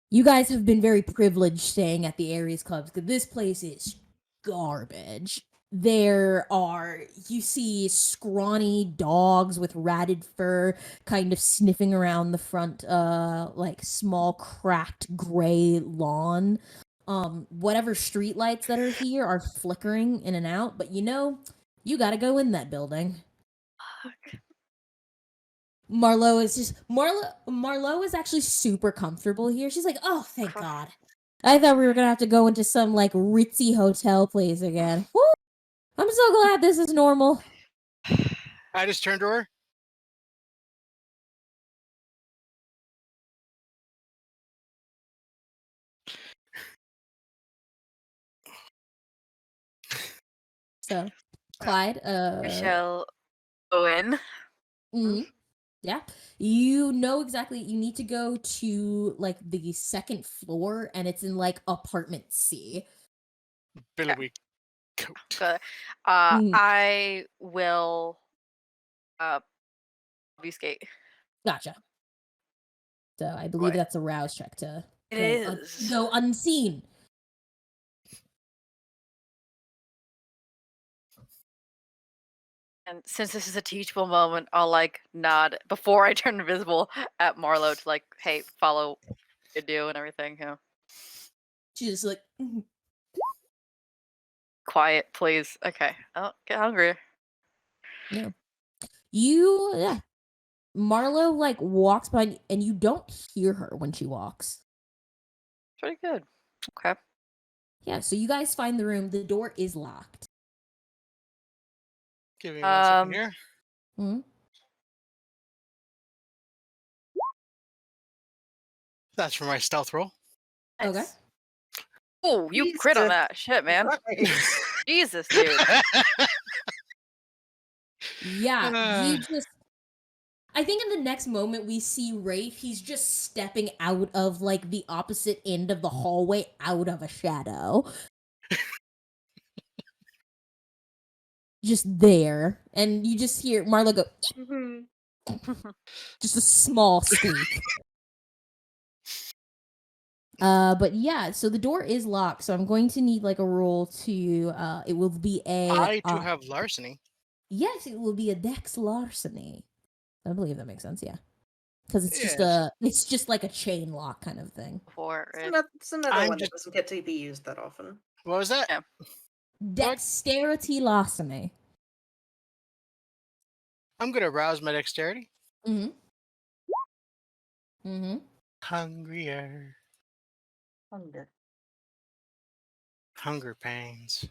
You guys have been very privileged staying at the Aries clubs because this place is garbage. You see scrawny dogs with ratted fur kind of sniffing around the front, like small cracked gray lawn. Whatever streetlights that are here are flickering in and out, but you gotta go in that building. Marlo is actually super comfortable here. She's like, "Oh, thank God. I thought we were gonna have to go into some like ritzy hotel place again. Woo! I'm so glad this is normal." I just turned to her. So, Clyde, We shall go in. mhm. Yeah. You know exactly. You need to go to like the second floor, and it's in like apartment C. Billowy coat. Good. Mm. I will obfuscate. Gotcha. So I believe Right. that's a rouse check to It go is. go unseen. And since this is a teachable moment, I'll like nod before I turn invisible at Marlo to like, hey, follow what you do and everything. You know, She's just like, "Mhm." quiet, please. Okay. I'll get hungry. Yeah. Yeah. Marlo like walks by and you don't hear her when she walks. Pretty good. Okay. Yeah, so you guys find the room. The door is locked. Give me 1 second here. Hmm? That's for my stealth roll. Nice. Okay. Oh, you crit on Jesus that. Shit, man. Christ. Jesus, dude. Yeah, you just I think in the next moment we see Rafe, he's just stepping out of like the opposite end of the hallway out of a shadow. Just there. And you just hear Marlo go, just a small squeak. But yeah, so the door is locked, so I'm going to need like a roll to it will be I too have larceny. yes, it will be a dex larceny. I believe that makes sense, yeah. Because Yes. it's just like a chain lock kind of thing. Before it. It's another I'm one just. that doesn't get to be used that often. What was that? Yeah. Dexterity larceny. I'm gonna rouse my dexterity. Mm-hmm. Mm-hmm. Hungrier. Hunger. Hunger pains.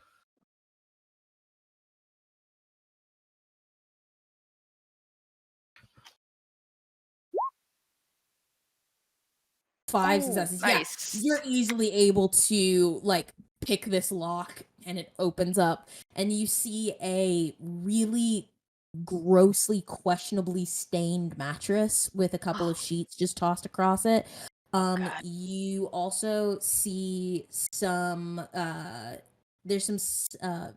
Five Ooh, successes. nice. Yeah, you're easily able to like pick this lock and it opens up and you see a really grossly questionably stained mattress with a couple of sheets just tossed across it. God. You also see some there's some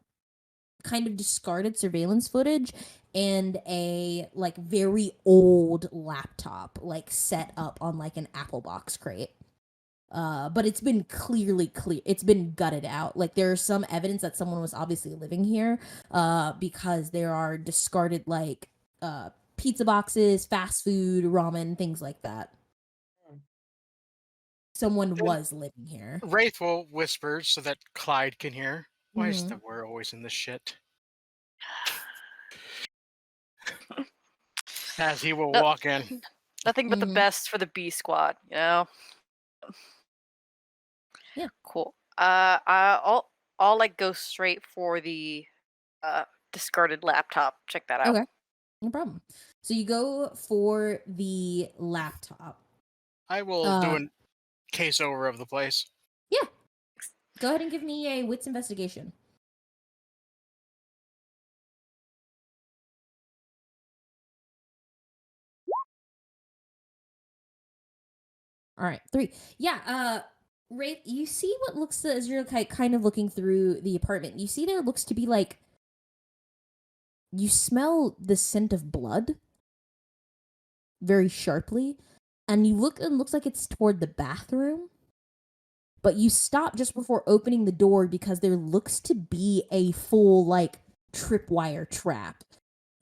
kind of discarded surveillance footage and a like very old laptop like set up on like an Apple box crate. But it's been it's been gutted out. Like there's some evidence that someone was obviously living here, because there are discarded like pizza boxes, fast food, ramen, things like that. Someone Then was living here. Wraith will whisper so that Clyde can hear. Why is Mhm. the we're always in this shit? As he will No- walk in. Nothing but the Mhm. best for the B squad, you know? Yeah. Cool. I'll like go straight for the discarded laptop. Check that out. Okay. No problem. So you go for the laptop. I will do a case over of the place. Yeah. Go ahead and give me a wits investigation. All right, 3. Yeah, Ray, you see what looks as you're kind of looking through the apartment. You see there looks to be like you smell the scent of blood very sharply, and you look and looks like it's toward the bathroom. But you stop just before opening the door because there looks to be a full like tripwire trap.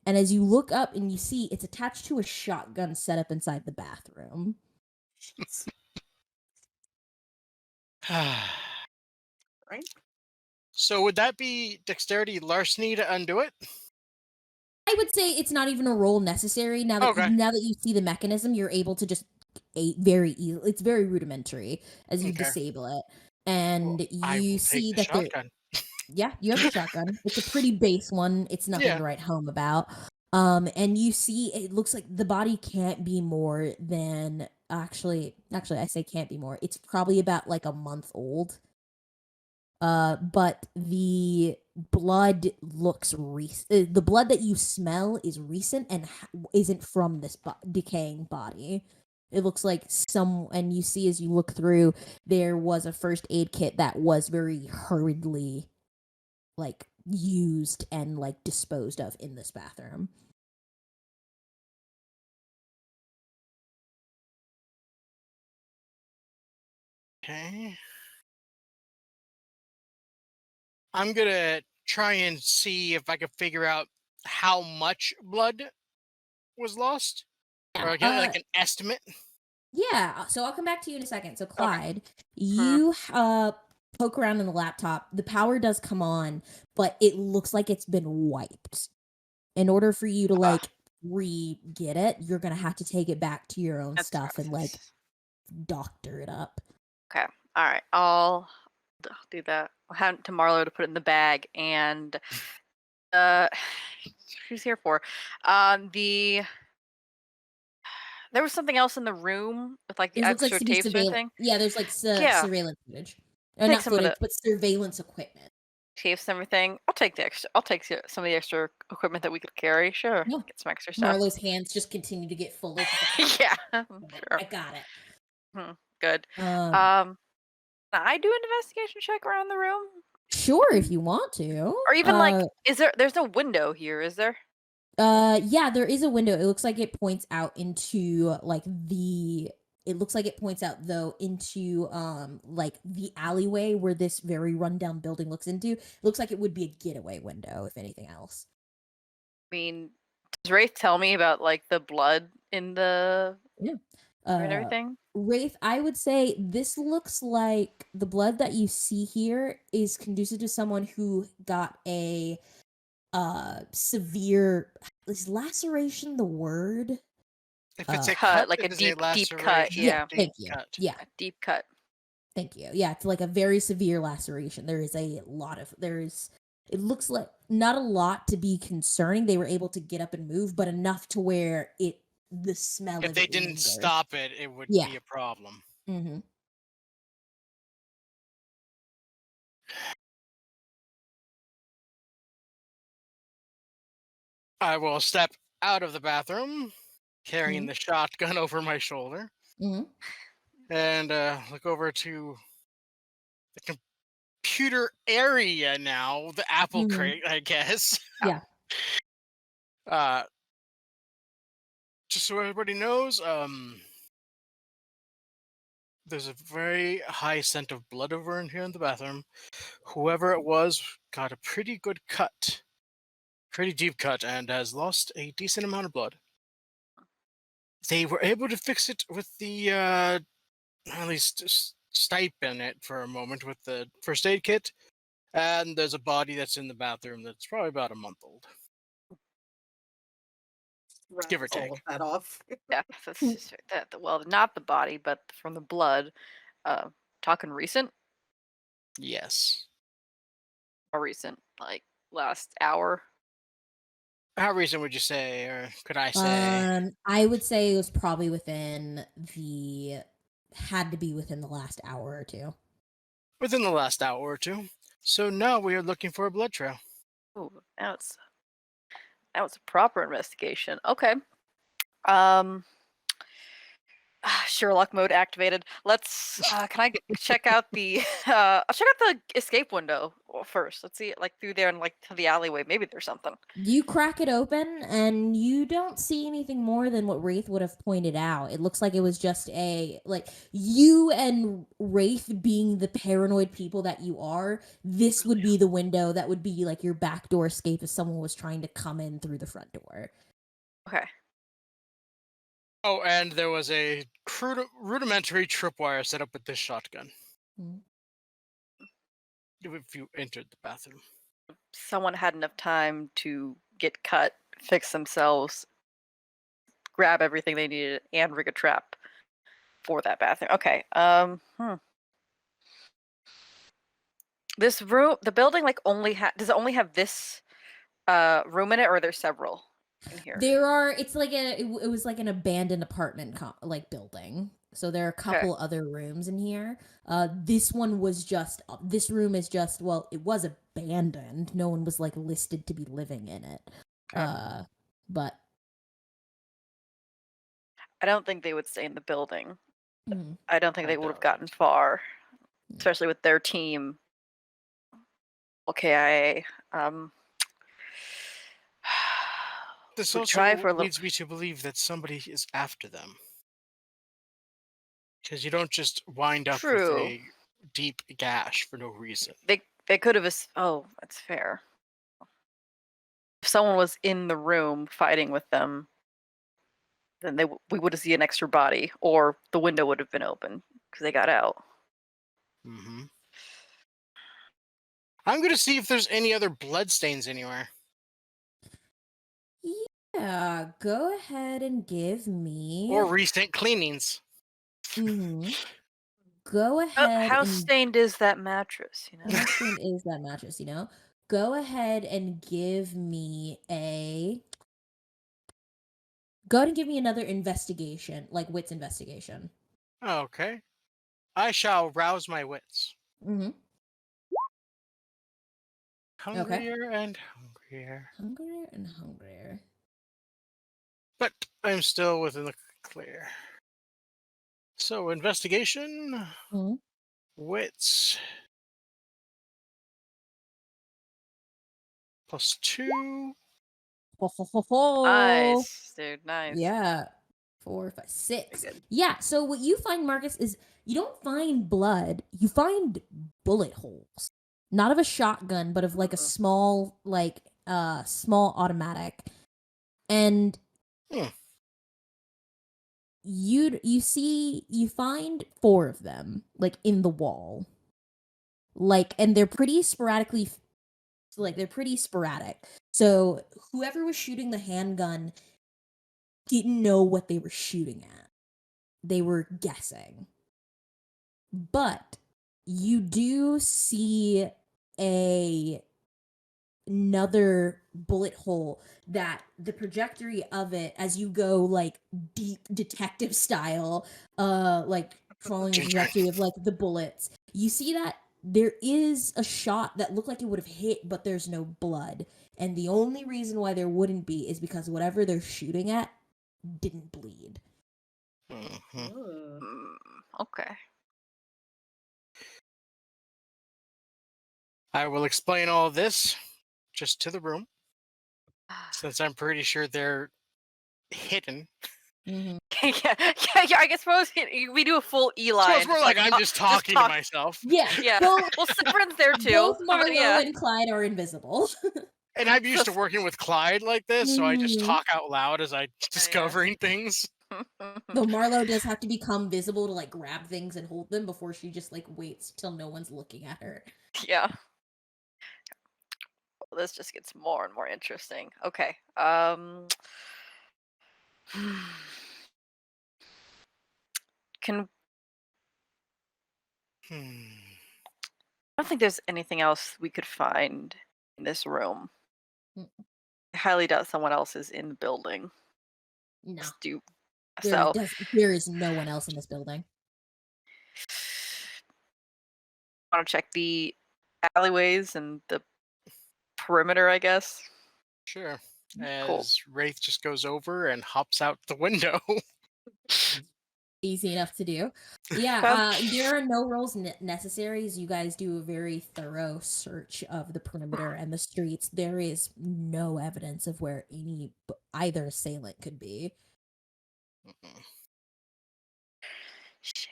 And as you look up and you see it's attached to a shotgun set up inside the bathroom. Right? So would that be dexterity larceny to undo it? I would say it's not even a roll necessary now that Okay. you see the mechanism. You're able to just very easy. It's very rudimentary as you Okay. disable it, Well, and I you will take see the that there. shotgun. Yeah, you have the shotgun. It's a pretty base one. It's nothing Yeah. to write home about. And you see it looks like the body can't be more than actually I say can't be more. It's probably about like a month old. But the blood looks recent. The blood that you smell is recent and isn't from this decaying body. It looks like and you see as you look through, there was a first aid kit that was very hurriedly, like, used and, like, disposed of in this bathroom. Okay. I'm gonna try and see if I can figure out how much blood was lost, or get like an estimate. Yeah, so I'll come back to you in a second. So Okay. Clyde, you poke around in the laptop. The power does come on, but it looks like it's been wiped. In order for you to like re-get it, you're gonna have to take it back to your own That's stuff and like gross. doctor it up. Okay. All right. I'll do that. I'll hand it to Marlo to put it in the bag, and she's here for there was something else in the room with like the It looks like extra to be tapes or surveillance. anything. Yeah, there's like Yeah. surveillance footage. Take Not some of footage, the but surveillance equipment. tapes and everything. I'll take the extra. I'll take some of the extra equipment that we could carry. Sure. Yeah. Get some extra stuff. Marlo's hands just continue to get full. Yeah. Sure. I got it. Good. Can I do an investigation check around the room? Sure, if you want to. Or even like, there's no window here, is there? Yeah, there is a window. It looks like it points out into like it looks like it points out though into like the alleyway where this very rundown building looks into. It looks like it would be a getaway window, if anything else. I mean, does Wraith tell me about like the blood in the and everything? Wraith, I would say this looks like the blood that you see here is conducive to someone who got a severe, is laceration the word? If it's a cut, cut, like it a is deep cut, laceration, yeah. deep Thank you. cut. Yeah. A deep cut. Thank you. Yeah, it's like a very severe laceration. There is a lot of it looks like not a lot to be concerning. They were able to get up and move, but enough to where the smell If of they it didn't lingers. stop it, it would Yeah. be a problem. Mm-hmm. I will step out of the bathroom, carrying the shotgun over my shoulder, and look over to the computer area now, the Apple crate, I guess. Yeah. Just so everybody knows, there's a very high scent of blood over in here in the bathroom. Whoever it was got a pretty good cut, pretty deep cut, and has lost a decent amount of blood. They were able to fix it with the, at least stipend it for a moment with the first aid kit, and there's a body that's in the bathroom that's probably about a month old. Give or take. All of that off. Yeah, that's just well, not the body, but from the blood. Talking recent Yes. or recent, like last hour. How recent would you say, or could I say? I would say it was probably had to be within the last hour or two. Within the last hour or two. So now we are looking for a blood trail. Oh, now it's a proper investigation. Okay. Sherlock mode activated. Let's can I check out the I'll check out the escape window first. Let's see, like through there and like to the alleyway. Maybe there's something. You crack it open and you don't see anything more than what Wraith would have pointed out. It looks like it was just you and Wraith being the paranoid people that you are, this would be the window that would be like your backdoor escape if someone was trying to come in through the front door. Okay. Oh, and there was a rudimentary tripwire set up with this shotgun. If you entered the bathroom. Someone had enough time to get cut, fix themselves, grab everything they needed, and rig a trap for that bathroom. Okay. This room, the building, like does it only have this room in it, or are there several in here? There are. It's like it was like an abandoned apartment like building. So there are a couple other rooms in here. This room is just, well, it was abandoned. No one was like listed to be living in it. Okay. But I don't think they would stay in the building. mm, I don't think I they would have don't. gotten far, Yeah. especially with their team. Okay, This we'll also try for a little. leads me to believe that somebody is after them. Because you don't just wind up with True. a deep gash for no reason. They could have. Oh, that's fair. If someone was in the room fighting with them, then we would have seen an extra body, or the window would have been open because they got out. Mm-hmm. I'm going to see if there's any other bloodstains anywhere. yeah, go ahead and give me. Or recent cleanings. Mm-hmm. Go ahead How and stained is that mattress? You know. how thin is that mattress? Go ahead and give me a. Go ahead and give me another investigation, like wits investigation. Okay. I shall rouse my wits. Mm-hmm. Hungrier and hungrier. Hungrier and hungrier. But I'm still within the clear. So, investigation, Mm-hmm. wits, +2. Nice, dude. Nice. Yeah. 4, 5, 6. Very good. Yeah, so what you find, Marcus, is you don't find blood, you find bullet holes. Not of a shotgun, but of like a small automatic. And you find 4 of them, like in the wall. Like, and they're pretty sporadically, they're pretty sporadic. So whoever was shooting the handgun didn't know what they were shooting at. They were guessing. But you do see another bullet hole that the trajectory of it, as you go like deep detective style, like following the trajectory of like the bullets, you see that there is a shot that looked like it would have hit, but there's no blood. And the only reason why there wouldn't be is because whatever they're shooting at didn't bleed. Okay. I will explain all this just to the room, since I'm pretty sure they're hidden. Mm-hmm. yeah. I guess we do a full Eli. So and it's more like I'm just talking to myself. Yeah. Yeah. Both, Well, Cyprin's there too. both but Marlo yeah. and Clyde are invisible. And I'm used to working with Clyde like this, so I just Mhm. talk out loud as I discovering things. Though Marlo does have to become visible to like grab things and hold them before she just like waits till no one's looking at her. Yeah. Well, this just gets more and more interesting. Okay. Can Hmm. I don't think there's anything else we could find in this room. Mm. I highly doubt someone else is in the building. No, So there is no one else in this building. I want to check the alleyways and the perimeter, I guess. Sure. Cool. As Wraith just goes over and hops out the window. Easy enough to do. Yeah, there are no rolls necessary as you guys do a very thorough search of the perimeter and the streets. There is no evidence of where either assailant could be. Shit.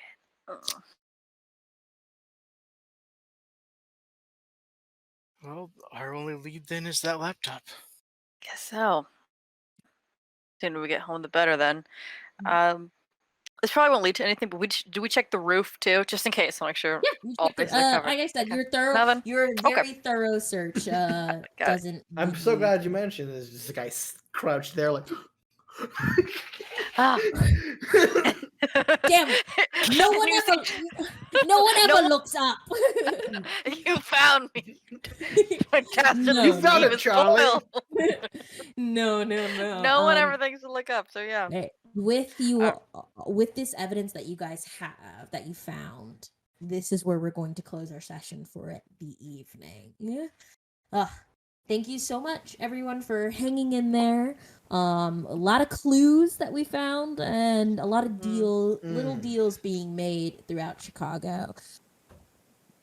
Well, our only lead then is that laptop. Guess so. Sooner we get home, the better. Then, this probably won't lead to anything. But do we check the roof too, just in case? I'll make sure all bases are covered. Like I said, Okay. your thorough, Nothing? your very thorough search doesn't. I'm lead so you- glad you mentioned this. Just a guy crouched there, like. Ah. Damn it! No one ever looks up. You found me. No. You found it, Charlie. No, no, No one no. ever thinks to look up, so yeah. Right. With you, Uh, with this evidence that you guys have, that you found, this is where we're going to close our session for the evening. Yeah. Thank you so much, everyone, for hanging in there. A lot of clues that we found, and a lot of little deals being made throughout Chicago.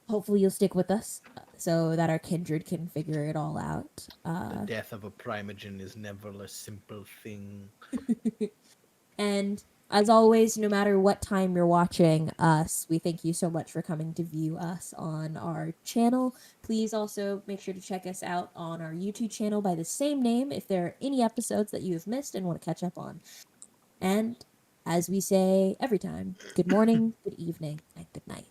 Hopefully, you'll stick with us so that our kindred can figure it all out. The death of a primogen is never a simple thing. And as always, no matter what time you're watching us, we thank you so much for coming to view us on our channel. Please also make sure to check us out on our YouTube channel by the same name if there are any episodes that you have missed and want to catch up on. And as we say every time, good morning, good evening, and good night.